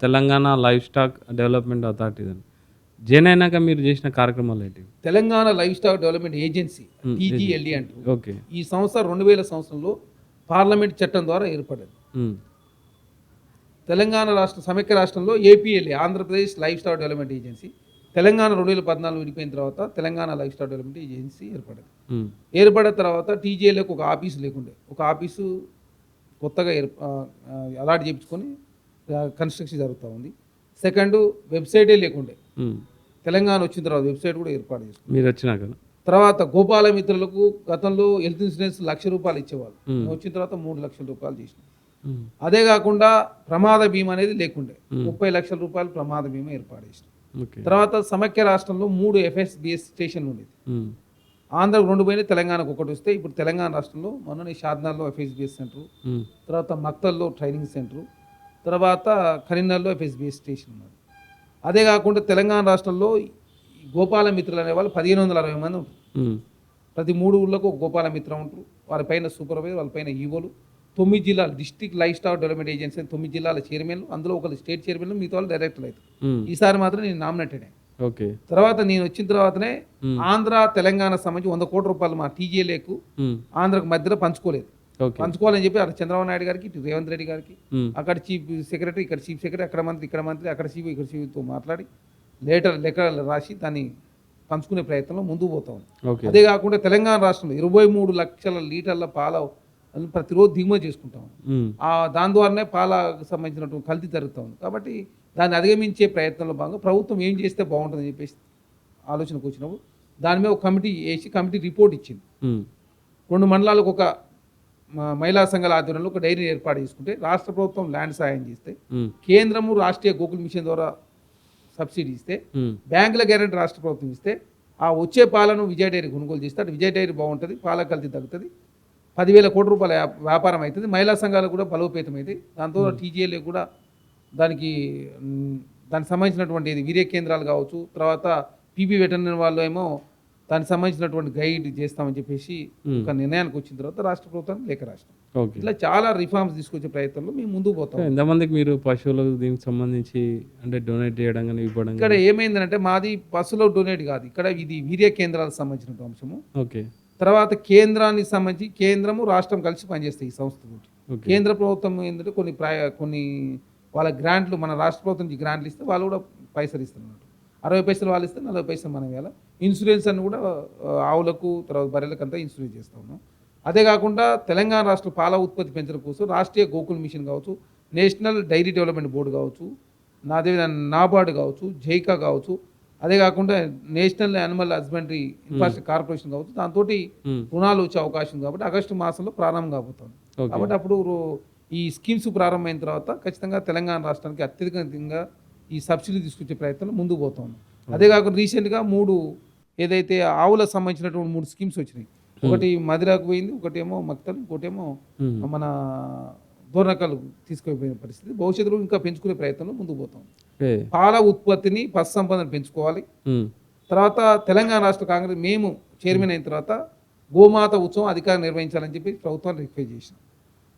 Telangana livestock development authority అని. జైన్ అయినాక మీరు చేసిన కార్యక్రమాలు ఏంటి? Telangana livestock development agency TGLD అంటారు. ఓకే, ఈ సంస్థ 2000 సంవత్సరంలో పార్లమెంట్ చట్టం ద్వారా ఏర్పడింది. తెలంగాణ రాష్ట్ర సమైక్య రాష్ట్రంలో APLA Andhra Pradesh livestock development agency Telangana 2014 విడిపోయిన తర్వాత Telangana livestock development agency ఏర్పడింది. ఏర్పడిన తర్వాత టీజీఎల్ఏకి ఒక ఆఫీసు లేకుండే, ఒక ఆఫీసు కొత్తగా అలాట్ చేయించుకొని కన్స్ట్రక్షన్ జరుగుతూ ఉంది. సెకండ్ వెబ్సైటే లేకుండే, తెలంగాణ వచ్చిన తర్వాత వెబ్సైట్ కూడా ఏర్పాటు చేసుకుంది. మీరు వచ్చినాక తర్వాత గోపాల మిత్రులకు గతంలో హెల్త్ ఇన్సూరెన్స్ ₹1,00,000 ఇచ్చేవాళ్ళు, వచ్చిన తర్వాత ₹3,00,000 చేసినాం. అదే కాకుండా ప్రమాద బీమా అనేది లేకుండే, ₹30 లక్షల ప్రమాద బీమా ఏర్పాటు చేసినాం. తర్వాత సమైక్య రాష్ట్రంలో 3 FSBS స్టేషన్లు ఉండేది. ఆంధ్రకు 2 పోయినాయి, తెలంగాణకు 1 వస్తే ఇప్పుడు తెలంగాణ రాష్ట్రంలో మొన్న షాద్నార్లో FSBS సెంటర్, తర్వాత మక్తల్లో ట్రైనింగ్ సెంటర్, తర్వాత కరీంనగర్లో FSBS స్టేషన్ ఉన్నది. అదే కాకుండా తెలంగాణ రాష్ట్రంలో గోపాల మిత్రులు అనే వాళ్ళు 1560 మంది ఉంటారు. ప్రతి 3 ఊళ్ళకు ఒక గోపాల మిత్ర ఉంటారు. వాళ్ళ పైన సూపర్వైజర్, వాళ్ళ పైన ఈవోలు. 9 జిల్లాలు district life stock development agency 9 జిల్లాల చైర్మన్లు, అందులో ఒకరు స్టేట్ చైర్మన్లు, మిగతా వాళ్ళు డైరెక్టర్లు అవుతారు. ఈసారి మాత్రం నేను నామినేటెడ్. ఓకే, తర్వాత నేను వచ్చిన తర్వాతనే ఆంధ్ర తెలంగాణ సంబంధించి ₹100 కోట్ల మా టీజీఎల్ఏకు ఆంధ్రకు మధ్యలో పంచుకోలేదు. పంచుకోవాలని చెప్పి అక్కడ చంద్రబాబు నాయుడు గారికి, ఇటు రేవంత్ రెడ్డి గారికి, అక్కడ చీఫ్ సెక్రటరీ, ఇక్కడ చీఫ్ సెక్రటరీ, అక్కడ మంత్రి, ఇక్కడ మంత్రి, అక్కడ చీఫ్, ఇక్కడ చీఫ్తో మాట్లాడి లెక్కలు రాసి దాన్ని పంచుకునే ప్రయత్నంలో ముందుకు పోతాం. అదే కాకుండా తెలంగాణ రాష్ట్రంలో 23 లక్షల లీటర్ల పాల ప్రతిరోజు దిగుమతి చేసుకుంటాం. దాని ద్వారానే పాలకు సంబంధించినటువంటి కల్తీ జరుగుతూ ఉంది. కాబట్టి దాన్ని అధిగమించే ప్రయత్నంలో భాగంగా ప్రభుత్వం ఏం చేస్తే బాగుంటుందని చెప్పేసి ఆలోచనకు వచ్చినప్పుడు దాని మీద ఒక కమిటీ వేసి కమిటీ రిపోర్ట్ ఇచ్చింది. 2 మండలాలకు ఒక మహిళా సంఘాల ఆధ్వర్యంలో ఒక డైరీ ఏర్పాటు చేసుకుంటే రాష్ట్ర ప్రభుత్వం ల్యాండ్ సాయం చేస్తే, కేంద్రము రాష్ట్రీయ గోకుల్ మిషన్ ద్వారా సబ్సిడీ ఇస్తే, బ్యాంకుల గ్యారెంటీ రాష్ట్ర ప్రభుత్వం ఇస్తే, ఆ వచ్చే పాలను విజయ డైరీ కొనుగోలు చేస్తే అటు విజయ డైరీ బాగుంటుంది, పాల కల్తీ తగ్గుతుంది, ₹10,000 కోట్ల వ్యాపారం అవుతుంది, మహిళా సంఘాలకు కూడా బలోపేతం అవుతుంది. దాంతో టీజీఎల్ఏ కూడా దానికి సంబంధించినటువంటి వీర్య కేంద్రాలు కావచ్చు, తర్వాత పీబీ వెటర్నరీ వాళ్ళు ఏమో దానికి సంబంధించినటువంటి గైడ్ చేస్తామని చెప్పేసి ఒక నిర్ణయానికి వచ్చిన తర్వాత రాష్ట్ర ప్రభుత్వానికి లేఖ రాష్ట్రం. ఇట్లా చాలా రిఫార్మ్స్ తీసుకొచ్చే ప్రయత్నంలో మేము ముందుకు పోతాం. ఎంతమందికి మీరు పశువులకు దీనికి సంబంధించి అంటే డొనేట్ చేయడం కానీ ఇవ్వడం? ఇక్కడ ఏమైందంటే మాది పశువులకు డొనేట్ కాదు, ఇక్కడ ఇది వీర్య కేంద్రాలకు సంబంధించిన అంశము. ఓకే, తర్వాత కేంద్రానికి సంబంధించి కేంద్రము రాష్ట్రం కలిసి పనిచేస్తాయి ఈ సంస్థ గురించి. కేంద్ర ప్రభుత్వం ఏంటంటే కొన్ని వాళ్ళ గ్రాంట్లు మన రాష్ట్ర ప్రభుత్వం నుంచి గ్రాంట్లు ఇస్తే వాళ్ళు కూడా పైసలు ఇస్తున్నారు. 60 పైసలు వాళ్ళు ఇస్తే 40 పైసలు మనం ఇవ్వాలి. ఇన్సూరెన్స్ అని కూడా ఆవులకు తర్వాత బర్రెలకు అంతా ఇన్సూరెన్స్ చేస్తూ ఉన్నాం. అదే కాకుండా తెలంగాణ రాష్ట్ర పాల ఉత్పత్తి పెంచడం కోసం రాష్ట్రీయ గోకుల్ మిషన్ కావచ్చు, నేషనల్ డైరీ డెవలప్మెంట్ బోర్డు కావచ్చు, నాబార్డు కావచ్చు, జైకా కావచ్చు, అదే కాకుండా national animal husbandry infrastructure corporation కావచ్చు, దాంతో రుణాలు వచ్చే అవకాశం ఉంది. కాబట్టి ఆగస్టు మాసంలో ప్రారంభం కాబోతుంది. కాబట్టి అప్పుడు ఈ స్కీమ్స్ ప్రారంభమైన తర్వాత ఖచ్చితంగా తెలంగాణ రాష్ట్రానికి అత్యధికంగా ఈ సబ్సిడీ తీసుకొచ్చే ప్రయత్నంలో ముందుకు పోతా ఉన్నాం. అదే కాకుండా రీసెంట్గా 3 ఏదైతే ఆవులకు సంబంధించినటువంటి 3 స్కీమ్స్ వచ్చినాయి. ఒకటి మదిరాకు పోయింది, ఒకటేమో మక్తల్, ఇంకోటేమో మన దోర్నకల్ తీసుకుపోయిన పరిస్థితి. భవిష్యత్తులో ఇంకా పెంచుకునే ప్రయత్నంలో ముందుకు పోతాం. పాల ఉత్పత్తిని పశు సంపదను పెంచుకోవాలి. తర్వాత తెలంగాణ రాష్ట్ర కాంగ్రెస్ మేము చైర్మన్ అయిన తర్వాత గోమాత ఉత్సవం అధికారం నిర్వహించాలని చెప్పి ప్రభుత్వాన్ని రిక్వెస్ట్ చేశాం.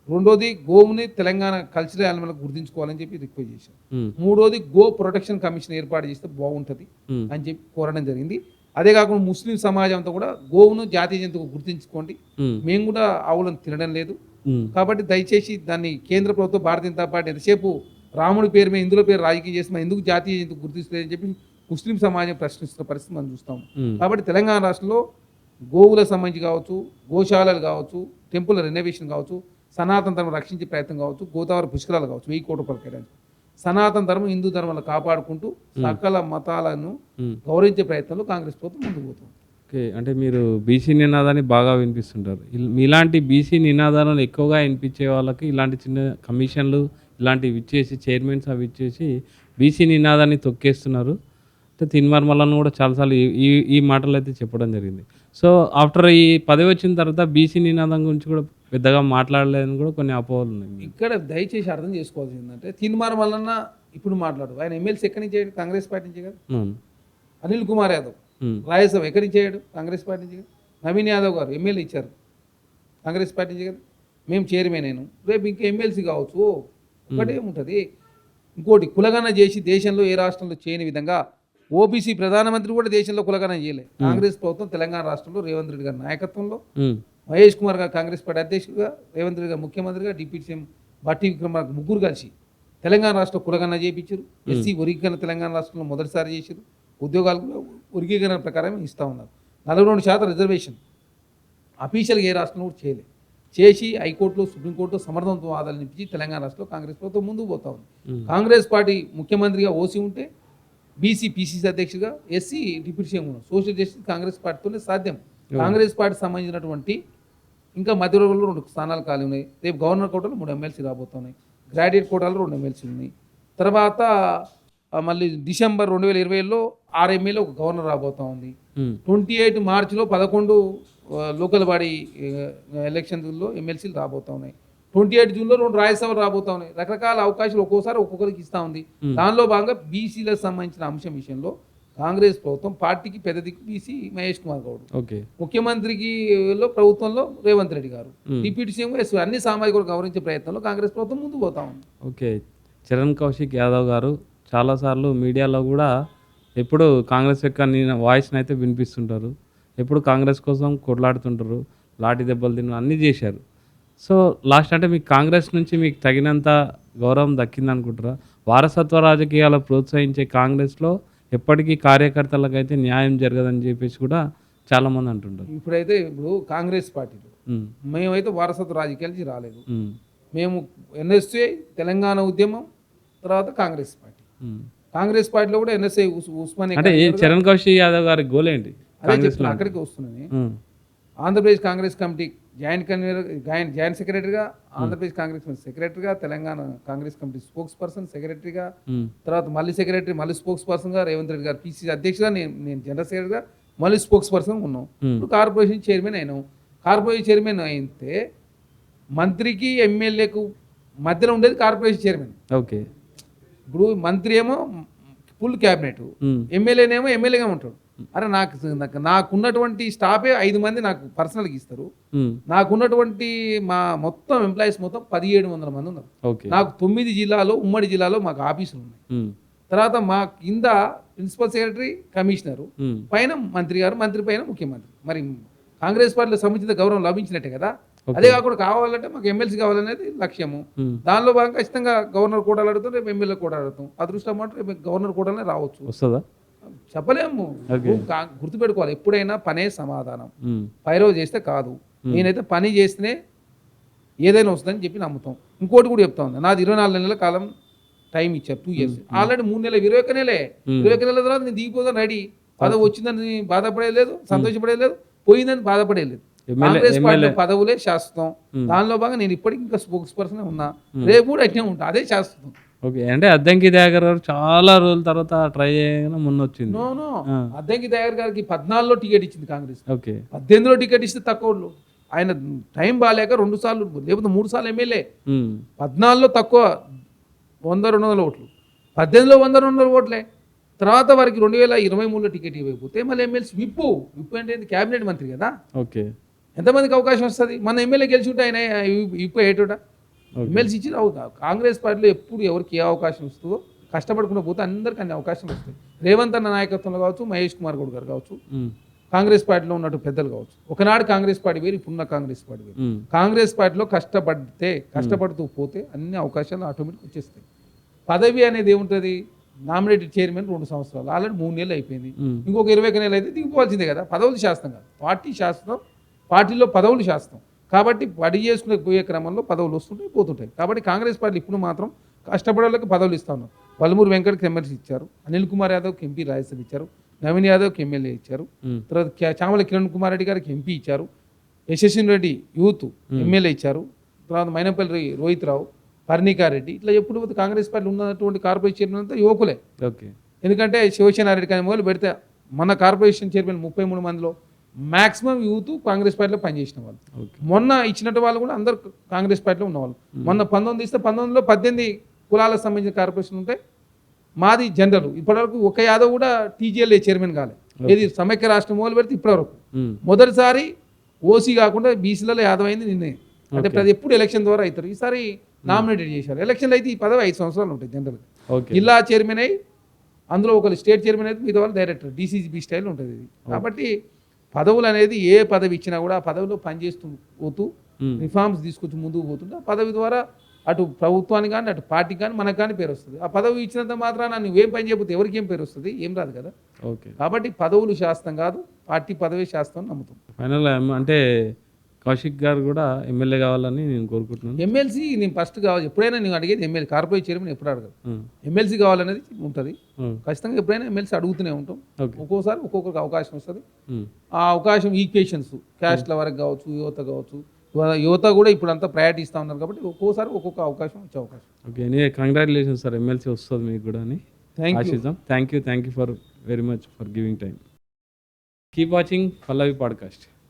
రెండోది గోవుని తెలంగాణ కల్చరల్ యానిమల్ గుర్తించుకోవాలని చెప్పి రిక్వెస్ట్ చేశాం. మూడోది గో ప్రొటెక్షన్ కమిషన్ ఏర్పాటు చేస్తే బాగుంటుంది అని చెప్పి కోరడం జరిగింది. అదే కాకుండా ముస్లిం సమాజంతో కూడా గోవును జాతీయ జంతువు గుర్తించుకోండి, మేము కూడా ఆవులను తినడం లేదు కాబట్టి దయచేసి దాన్ని కేంద్ర ప్రభుత్వం భారతీయ జనతా పార్టీ ఎంతసేపు రాముడి పేరు మీద ఇందులో పేరు రాజకీయం చేసి ఎందుకు జాతీయ జంతువు గుర్తిస్తలేదని చెప్పి ముస్లిం సమాజం ప్రశ్నిస్తున్న పరిస్థితి మనం చూస్తాము. కాబట్టి తెలంగాణ రాష్ట్రంలో గోవులకు సంబంధించి కావచ్చు, గోశాలలు కావచ్చు, టెంపుల్ రెనోవేషన్ కావచ్చు, సనాతన ధర్మం రక్షించే ప్రయత్నం కావచ్చు, గోదావరి పుష్కరాలు కావచ్చు, 1000 కోట్ల రూపాయలు కేటాయించారు. సనాతన ధర్మం హిందూ ధర్మాలను కాపాడుకుంటూ సకల మతాలను గౌరవించే ప్రయత్నంలో కాంగ్రెస్ ప్రభుత్వం ముందుకు పోతుంది. ఓకే, అంటే మీరు బీసీ నినాదాన్ని బాగా వినిపిస్తుంటారు. ఇలాంటి బీసీ నినాదాలను ఎక్కువగా వినిపించే వాళ్ళకి ఇలాంటి చిన్న కమిషన్లు ఇలాంటివి ఇచ్చేసి చైర్మన్స్ అవి ఇచ్చేసి బీసీ నినాదాన్ని తొక్కేస్తున్నారు. అంటే తిన్మార్మలను కూడా చాలాసార్లు ఈ మాటలు అయితే చెప్పడం జరిగింది. సో ఆఫ్టర్ ఈ పదవి వచ్చిన తర్వాత బీసీ నినాదం గురించి కూడా పెద్దగా మాట్లాడలేదని కూడా కొన్ని అపోహలు ఉన్నాయి. ఇక్కడ దయచేసి అర్థం చేసుకోవాల్సింది ఏంటంటే తిన్మార్మలన్న ఇప్పుడు మాట్లాడు, ఆయన ఎమ్మెల్సీ ఎక్కడి నుంచి అయ్యాడు? కాంగ్రెస్ పార్టీ నుంచి కదా. అనిల్ కుమార్ యాదవ్ రాజ్యసభ ఎక్కడి నుంచి అయ్యాడు? కాంగ్రెస్ పార్టీ నుంచి కదా. నవీన్ యాదవ్ గారు ఎమ్మెల్యే ఇచ్చారు, కాంగ్రెస్ పార్టీ నుంచి కదా. మేము చైర్మన్ అయినాం, రేపు ఇంకా ఎమ్మెల్సీ కావచ్చు. ఒకటే ఉంటుంది. ఇంకోటి కులగణన చేసి దేశంలో ఏ రాష్ట్రంలో చేయని విధంగా ఓబీసీ ప్రధానమంత్రి కూడా దేశంలో కులగణన చేయలేదు. కాంగ్రెస్ ప్రభుత్వం తెలంగాణ రాష్ట్రంలో రేవంత్ రెడ్డి గారి నాయకత్వంలో మహేష్ కుమార్ గారు కాంగ్రెస్ పార్టీ అధ్యక్షుడిగా, రేవంత్ రెడ్డి గారు ముఖ్యమంత్రిగా, డిప్యూటీ సీఎం బట్టి విక్రమార్క ముగ్గురు కలిసి తెలంగాణ రాష్ట్ర కులగణన చేయించారు. ఎస్సీ వర్గీకరణ తెలంగాణ రాష్ట్రంలో మొదటిసారి చేశారు. ఉద్యోగాలు కూడా వర్గీకరణ ప్రకారం ఇస్తూ ఉన్నారు. 42% రిజర్వేషన్ అఫీషియల్గా ఏ రాష్ట్రంలో కూడా చేయలేదు. చేసి హైకోర్టులో సుప్రీంకోర్టులో సమర్థవంతం వాదాలు నింపించి తెలంగాణ రాష్ట్రంలో కాంగ్రెస్ ప్రభుత్వం ముందుకు పోతా ఉంది. కాంగ్రెస్ పార్టీ ముఖ్యమంత్రిగా ఓసీ ఉంటే, బీసీ పీసీసీ అధ్యక్షుడిగా, ఎస్సీ డిప్యూటీ సీఎం ఉన్నాం. సోషల్ జస్టిస్ కాంగ్రెస్ పార్టీతోనే సాధ్యం. కాంగ్రెస్ పార్టీ సంబంధించినటువంటి ఇంకా మధ్యవర్గంలో 2 స్థానాలు ఖాళీ ఉన్నాయి. రేపు గవర్నర్ కోటాలో 3 ఎమ్మెల్సీ రాబోతున్నాయి. గ్రాడ్యుయేట్ కోటాలో 2 ఎమ్మెల్సీ ఉన్నాయి. తర్వాత మళ్ళీ డిసెంబర్ 2020లో 6 ఎమ్మెల్యే ఒక గవర్నర్ రాబోతా ఉంది. 28 మార్చిలో 11 లోకల్ బాడీ ఎలక్షన్లో ఎమ్మెల్సీలు రాబోతా ఉన్నాయి. 28 జూన్లో 2 రాజ్యసభలు రాబోతా ఉన్నాయి. రకరకాల అవకాశాలు ఒక్కోసారి ఒక్కొక్కరికి ఇస్తూ ఉంది. దానిలో భాగంగా బీసీలకు సంబంధించిన అంశం విషయంలో కాంగ్రెస్ ప్రభుత్వం పార్టీకి పెద్ద దిక్కు బీసీ మహేష్ కుమార్ గౌడ్, ముఖ్యమంత్రికి ప్రభుత్వంలో రేవంత్ రెడ్డి గారు, డిప్యూటీ సీఎం అన్ని సామాజిక గౌరవించే ప్రయత్నంలో కాంగ్రెస్ ప్రభుత్వం ముందుకు పోతా ఉంది. ఓకే, చరణ్ కౌశిక్ యాదవ్ గారు చాలాసార్లు మీడియాలో కూడా ఎప్పుడు కాంగ్రెస్ యొక్క వాయిస్ని అయితే వినిపిస్తుంటారు. ఎప్పుడు కాంగ్రెస్ కోసం కొట్లాడుతుంటారు, లాఠీ దెబ్బలు తిన్న అన్నీ చేశారు. సో లాస్ట్ అంటే మీకు కాంగ్రెస్ నుంచి మీకు తగినంత గౌరవం దక్కిందనుకుంటారా? వారసత్వ రాజకీయాలు ప్రోత్సహించే కాంగ్రెస్లో ఎప్పటికీ కార్యకర్తలకైతే న్యాయం జరగదని చెప్పేసి కూడా చాలామంది అంటుంటారు. ఇప్పుడు కాంగ్రెస్ పార్టీలో మేమైతే వారసత్వ రాజకీయాలకి రాలేదు. మేము ఎన్ఎస్ఏ తెలంగాణ ఉద్యమం తర్వాత కాంగ్రెస్ పార్టీ. కాంగ్రెస్ పార్టీలో కూడా ఎన్ఎస్ఐ ఉస్మానియా. అంటే చరణ్ కౌశిక్ యాదవ్ గారి గోల్ ఏంటి? అక్కడికి వస్తున్నాయి. ఆంధ్రప్రదేశ్ కాంగ్రెస్ కమిటీ జాయింట్ సెక్రటరీగా, ఆంధ్రప్రదేశ్ కాంగ్రెస్ సెక్రటరీగా, Telangana Congress committee spokes person సెక్రటరీగా, తర్వాత మళ్ళీ సెక్రటరీ మళ్ళీ స్పోక్స్ పర్సన్గా రేవంత్ రెడ్డి గారు పీసీసీ అధ్యక్షుడిగా, నేను జనరల్ సెక్రటరీగా మళ్ళీ స్పోక్స్ పర్సన్ ఉన్నాం. ఇప్పుడు కార్పొరేషన్ చైర్మన్ అయినాం. కార్పొరేషన్ చైర్మన్ అయితే మంత్రికి ఎమ్మెల్యేకు మధ్యలో ఉండేది కార్పొరేషన్ చైర్మన్. ఓకే, ఇప్పుడు మంత్రి ఏమో ఫుల్ క్యాబినెట్, ఎమ్మెల్యేనేమో ఎమ్మెల్యేగా ఉంటాడు. అరే నాకున్నటువంటి స్టాఫే 5 మంది నాకు పర్సనల్గా ఇస్తారు. నాకున్నటువంటి మా మొత్తం ఎంప్లాయీస్ మొత్తం 1700 మంది ఉన్నారు. నాకు 9 జిల్లాలో ఉమ్మడి జిల్లాలో మాకు ఆఫీసులు ఉన్నాయి. తర్వాత మా కింద ప్రిన్సిపల్ సెక్రటరీ, కమిషనరు, పైన మంత్రి గారు, మంత్రి పైన ముఖ్యమంత్రి. మరి కాంగ్రెస్ పార్టీలో సముచిత గౌరవం లభించినట్టే కదా. Okay. అదే కాకుండా కావాలంటే మాకు ఎమ్మెల్సీ కావాలనేది లక్ష్యము. దానిలో భాగంగా ఖచ్చితంగా గవర్నర్ కోటాలు అడుగుతాం, రేపు ఎమ్మెల్యే కూడా అడుగుతాం. అదృష్టం అంటే రేపు గవర్నర్ కోటాలనే రావచ్చు, వస్తుందా? చెప్పలేము. Okay. గుర్తుపెట్టుకోవాలి, ఎప్పుడైనా పనే సమాధానం, ఉమ్, పైరో చేస్తే కాదు. నేనైతే పని చేస్తేనే ఏదైనా వస్తుందని చెప్పి నమ్ముతాం. ఇంకోటి కూడా చెప్తా ఉన్నా, నాది 24 నెలల కాలం టైం ఇచ్చారు, 2 years. ఆల్రెడీ 3 నెలలు, 21 నెలే. 21 నెలల తర్వాత నేను దిగిపోతాను రెడీ. పదవి వచ్చిందని బాధపడేలేదు, సంతోషపడేలేదు, పోయిందని బాధపడేలేదు. కాంగ్రెస్ పార్టీ పదవులే శాశ్వతం. దానిలో భాగంగా నేను ఇప్పటికి ఇంకా స్పోక్స్ పర్సన్ ఉన్నా, రేపు కూడా అట్నే ఉంటా, అదే శాశ్వతం. ఓకే. అంటే అద్దంకి దయాకర్ గారు చాలా రోజుల తర్వాత ట్రై చేయగానే మొన్న వచ్చింది. నో అద్దంకి దయాకర్ గారికి 14లో టికెట్ ఇచ్చింది కాంగ్రెస్, ఓకే. 18లో టికెట్ ఇస్తే తక్కువ. ఆయన టైం బాగాలేక 2 సార్లు లేకపోతే 3 సార్లు ఎమ్మెల్యే. 14లో తక్కువ 100-200 ఓట్లు, 18లో 100-200 ఓట్లే. తర్వాత వారికి 2023లో టికెట్ ఇవ్వకపోతే మళ్ళీ ఎమ్మెల్సీ విప్పు అంటే క్యాబినెట్ మంత్రి కదా, ఓకే. ఎంతమందికి అవకాశం వస్తుంది? మన ఎమ్మెల్యే గెలిచుంటే ఆయన విప్పు ఏటోట ఎమ్మెల్సీ ఇచ్చి కాంగ్రెస్ పార్టీలో ఎప్పుడు ఎవరికి ఏ అవకాశం వస్తుందో కష్టపడుకుంటూ పోతే అందరికీ అన్ని అవకాశం వస్తాయి. రేవంత్ అన్న నాయకత్వంలో కావచ్చు, మహేష్ కుమార్ గౌడ్ గారు కావచ్చు, కాంగ్రెస్ పార్టీలో ఉన్నట్టు పెద్దలు కావచ్చు. ఒకనాడు కాంగ్రెస్ పార్టీ వేరు, ఇప్పుడున్న కాంగ్రెస్ పార్టీ వేరు. కాంగ్రెస్ పార్టీలో కష్టపడుతూ పోతే అన్ని అవకాశాలు ఆటోమేటిక్ వచ్చేస్తాయి. పదవి అనేది ఏముంటుంది? నామినేటెడ్ చైర్మన్ 2 సంవత్సరాలు, ఆల్రెడీ 3 నెలలు అయిపోయింది. ఇంకొక 21 నెలలు అయితే దిగిపోవాల్సిందే కదా. పదవులు శాస్త్రం కాదు, పార్టీ శాస్త్రం, పార్టీలో పదవులు శాస్త్రం. కాబట్టి పడి చేసుకునే పోయే క్రమంలో పదవులు వస్తుంటాయి, పోతుంటాయి. కాబట్టి కాంగ్రెస్ పార్టీ ఇప్పుడు మాత్రం కష్టపడేళ్ళకి పదవులు ఇస్తా ఉన్నారు. వల్లమూరు వెంకట్కి ఎమ్మెల్సీ ఇచ్చారు, అనిల్ కుమార్ యాదవ్కి ఎంపీ రాజ్యసభ ఇచ్చారు, నవీన్ యాదవ్కి ఎమ్మెల్యే ఇచ్చారు, తర్వాత చామల కిరణ్ కుమార్ రెడ్డి గారికి ఎంపీ ఇచ్చారు, యశస్విని రెడ్డి యూత్ ఎమ్మెల్యే ఇచ్చారు, తర్వాత మైనపల్లి రోహిత్ రావు, పర్ణికారెడ్డి, ఇట్లా ఎప్పుడు కాంగ్రెస్ పార్టీ ఉన్నటువంటి కార్పొరేషన్ చైర్మన్ అంతా యువకులే. ఓకే. ఎందుకంటే శివసేనారెడ్డి కానీ మొదలు పెడితే మన కార్పొరేషన్ చైర్మన్ 33 మందిలో మ్యాక్సిమం యూత్ కాంగ్రెస్ పార్టీలో పనిచేసిన వాళ్ళు. మొన్న ఇచ్చినట్టు వాళ్ళు కూడా అందరు కాంగ్రెస్ పార్టీలో ఉన్నవాళ్ళు. మొన్న 19 ఇస్తే 19లో 18 కులాలకు సంబంధించిన కార్పొరేషన్ ఉంటే మాది జనరల్. ఇప్పటివరకు ఒక యాదవ్ కూడా టీజీఎల్ఏ చైర్మన్ కాలే. ఏది సమైక్య రాష్ట్రం మొదలు పెడితే ఇప్పటివరకు మొదటిసారి ఓసీ కాకుండా బీసీలలో యాదవ్ అయింది నిన్నే. అంటే ప్రతి ఎప్పుడు ఎలక్షన్ ద్వారా అవుతారు, ఈసారి నామినేటెడ్ చేశారు. ఎలక్షన్లు అయితే ఈ పదవి 5 సంవత్సరాలు ఉంటాయి జనరల్గా. జిల్లా చైర్మన్ అయ్యి అందులో ఒకరు స్టేట్ చైర్మన్ అయితే మిగతా వాళ్ళు డైరెక్టర్, డీసీజీబీ స్టైల్ ఉంటుంది ఇది. కాబట్టి పదవులు అనేది ఏ పదవి ఇచ్చినా కూడా ఆ పదవిలో పనిచేస్తూ పోతూ రిఫార్మ్స్ తీసుకొచ్చి ముందుకు పోతుంటే ఆ పదవి ద్వారా అటు ప్రభుత్వానికి కానీ అటు పార్టీకి కానీ మనకు కానీ పేరు వస్తుంది. ఆ పదవి ఇచ్చినంత మాత్రాన నువ్వేం పని చేయకపోతే ఎవరికి ఏం పేరు వస్తుంది? ఏం రాదు కదా. ఓకే. కాబట్టి పదవులు శాస్త్రం కాదు, పార్టీ పదవి శాస్త్రం నమ్ముతాం. ఫైనల్ అంటే కౌశిక్ గారు కూడా ఎమ్మెల్యే కావాలని నేను కోరుకుంటున్నాను. ఎమ్మెల్సీ నేను ఫస్ట్ కావాలి, ఎప్పుడైనా నేను అడిగేది ఎమ్మెల్యే. కార్పొరేట్ చైర్మన్ ఎప్పుడు అడగదు, ఎమ్మెల్సీ కావాలనేది ఉంటుంది. ఖచ్చితంగా ఎప్పుడైనా ఎమ్మెల్సీ అడుగుతూనే ఉంటాం. ఒక్కోసారి ఒక్కొక్కరికి అవకాశం వస్తుంది. ఆ అవకాశం ఈక్వేషన్స్ క్యాస్ట్ల వరకు కావచ్చు, యువత కావచ్చు, యువత కూడా ఇప్పుడు అంతా ప్రయారిటీ ఇస్తూ ఉన్నారు. కాబట్టి ఒక్కోసారి ఒక్కొక్క అవకాశం వచ్చే అవకాశం. Okay. Any congratulations sir, MLC వస్తుంది మీకు కూడా అని ఆశిద్దాం. Thank you for very much for giving time. Keep watching Pallavi podcast.